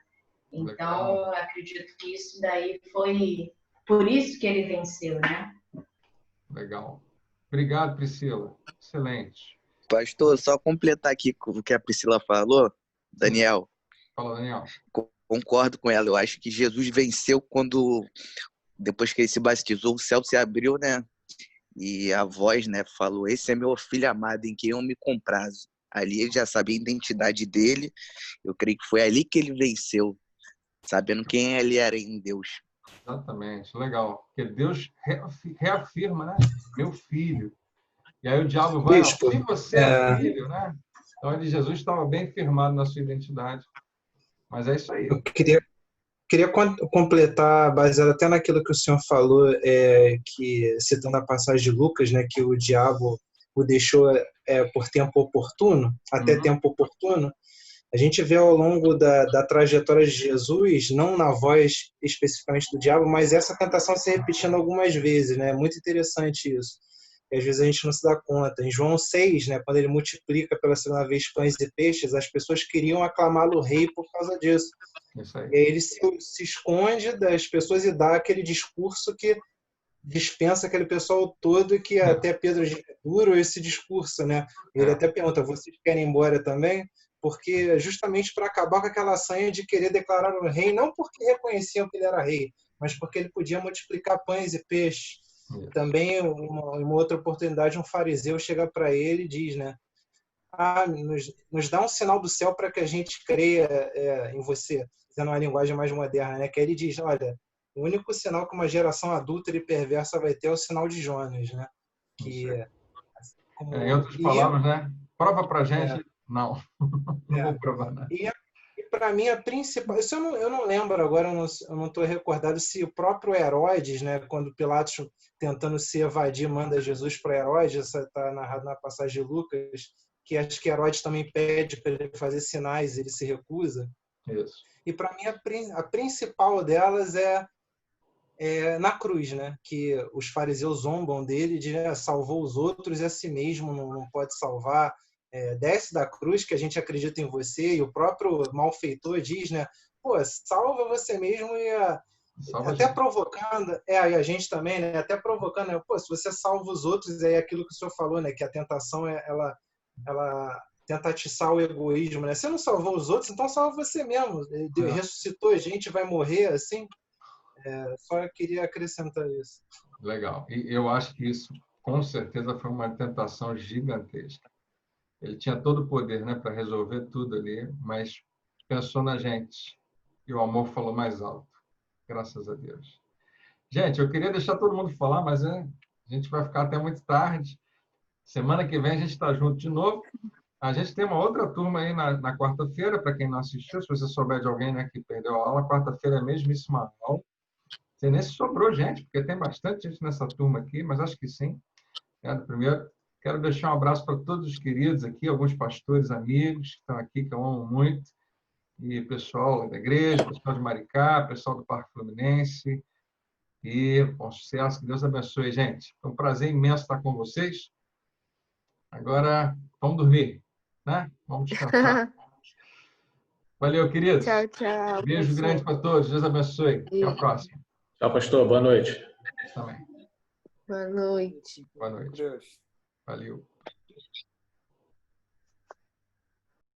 Então, eu acredito que isso daí foi por isso que ele venceu, né? Legal. Obrigado, Priscila. Excelente. Pastor, só completar aqui com o que a Priscila falou, Daniel. Fala, Daniel. Concordo com ela. Eu acho que Jesus venceu quando, depois que ele se batizou, o céu se abriu, né? E a voz, né, falou: esse é meu filho amado, em quem eu me comprazo. Ali ele já sabia a identidade dele. Eu creio que foi ali que ele venceu, sabendo quem ele era em Deus. Exatamente. Legal. Porque Deus reafirma, né? Meu filho. E aí o diabo vai, Bispo, se você é filho, né? Então, Jesus estava bem firmado na sua identidade. Mas é isso aí. Eu queria completar, baseado até naquilo que o senhor falou, que citando a passagem de Lucas, né, que o diabo o deixou por tempo oportuno, até tempo oportuno. A gente vê ao longo da trajetória de Jesus, não na voz especificamente do diabo, mas essa tentação se repetindo algumas vezes, né? É muito interessante isso. E às vezes a gente não se dá conta. Em João 6, né, quando ele multiplica pela segunda vez pães e peixes, as pessoas queriam aclamá-lo rei por causa disso. Isso aí. E aí ele se esconde das pessoas e dá aquele discurso que dispensa aquele pessoal todo, e que até Pedro diz: duro esse discurso, né? Ele até pergunta: vocês querem ir embora também? Porque justamente para acabar com aquela sanha de querer declarar o rei, não porque reconheciam que ele era rei, mas porque ele podia multiplicar pães e peixes. Também, uma outra oportunidade, um fariseu chega para ele e diz, né: nos dá um sinal do céu para que a gente creia em você, usando uma linguagem mais moderna, né? Que ele diz: olha, o único sinal que uma geração adúltera e perversa vai ter é o sinal de Jonas, né? Que, em outras palavras, né? Prova para a gente. Não, não vou provar nada. E para mim, a principal... Isso eu não lembro agora, eu não estou recordado se o próprio Herodes, né, quando Pilatos, tentando se evadir, manda Jesus para Herodes, isso está narrado na passagem de Lucas, que acho que Herodes também pede para ele fazer sinais, ele se recusa. Isso. E para mim, a principal delas é na cruz, né, que os fariseus zombam dele, de salvou os outros e a si mesmo não pode salvar. Desce da cruz, que a gente acredita em você, e o próprio malfeitor diz, né, pô, salva você mesmo, e até provocando, e a gente também, né, até provocando, né, pô, se você salva os outros, é aquilo que o senhor falou, né, que a tentação, ela tenta atiçar o egoísmo, né, você não salvou os outros, então salva você mesmo, Deus ressuscitou a gente, vai morrer, assim, só queria acrescentar isso. Legal, e eu acho que isso, com certeza, foi uma tentação gigantesca. Ele tinha todo o poder, né, para resolver tudo ali, mas pensou na gente. E o amor falou mais alto. Graças a Deus. Gente, eu queria deixar todo mundo falar, mas a gente vai ficar até muito tarde. Semana que vem a gente está junto de novo. A gente tem uma outra turma aí na quarta-feira, para quem não assistiu, se você souber de alguém, né, que perdeu a aula, quarta-feira é mesmíssima aula. Não sei nem se sobrou gente, porque tem bastante gente nessa turma aqui, mas acho que sim. Primeiro, quero deixar um abraço para todos os queridos aqui, alguns pastores, amigos que estão aqui, que eu amo muito, e pessoal da igreja, pessoal de Maricá, pessoal do Parque Fluminense, e bom sucesso, que Deus abençoe, gente. Foi um prazer imenso estar com vocês. Agora, vamos dormir, né? Vamos descansar. Valeu, queridos. Tchau, tchau. Beijo grande para todos, Deus abençoe. Até a próxima. Tchau, pastor. Boa noite. Também. Boa noite. Boa noite. Valeu.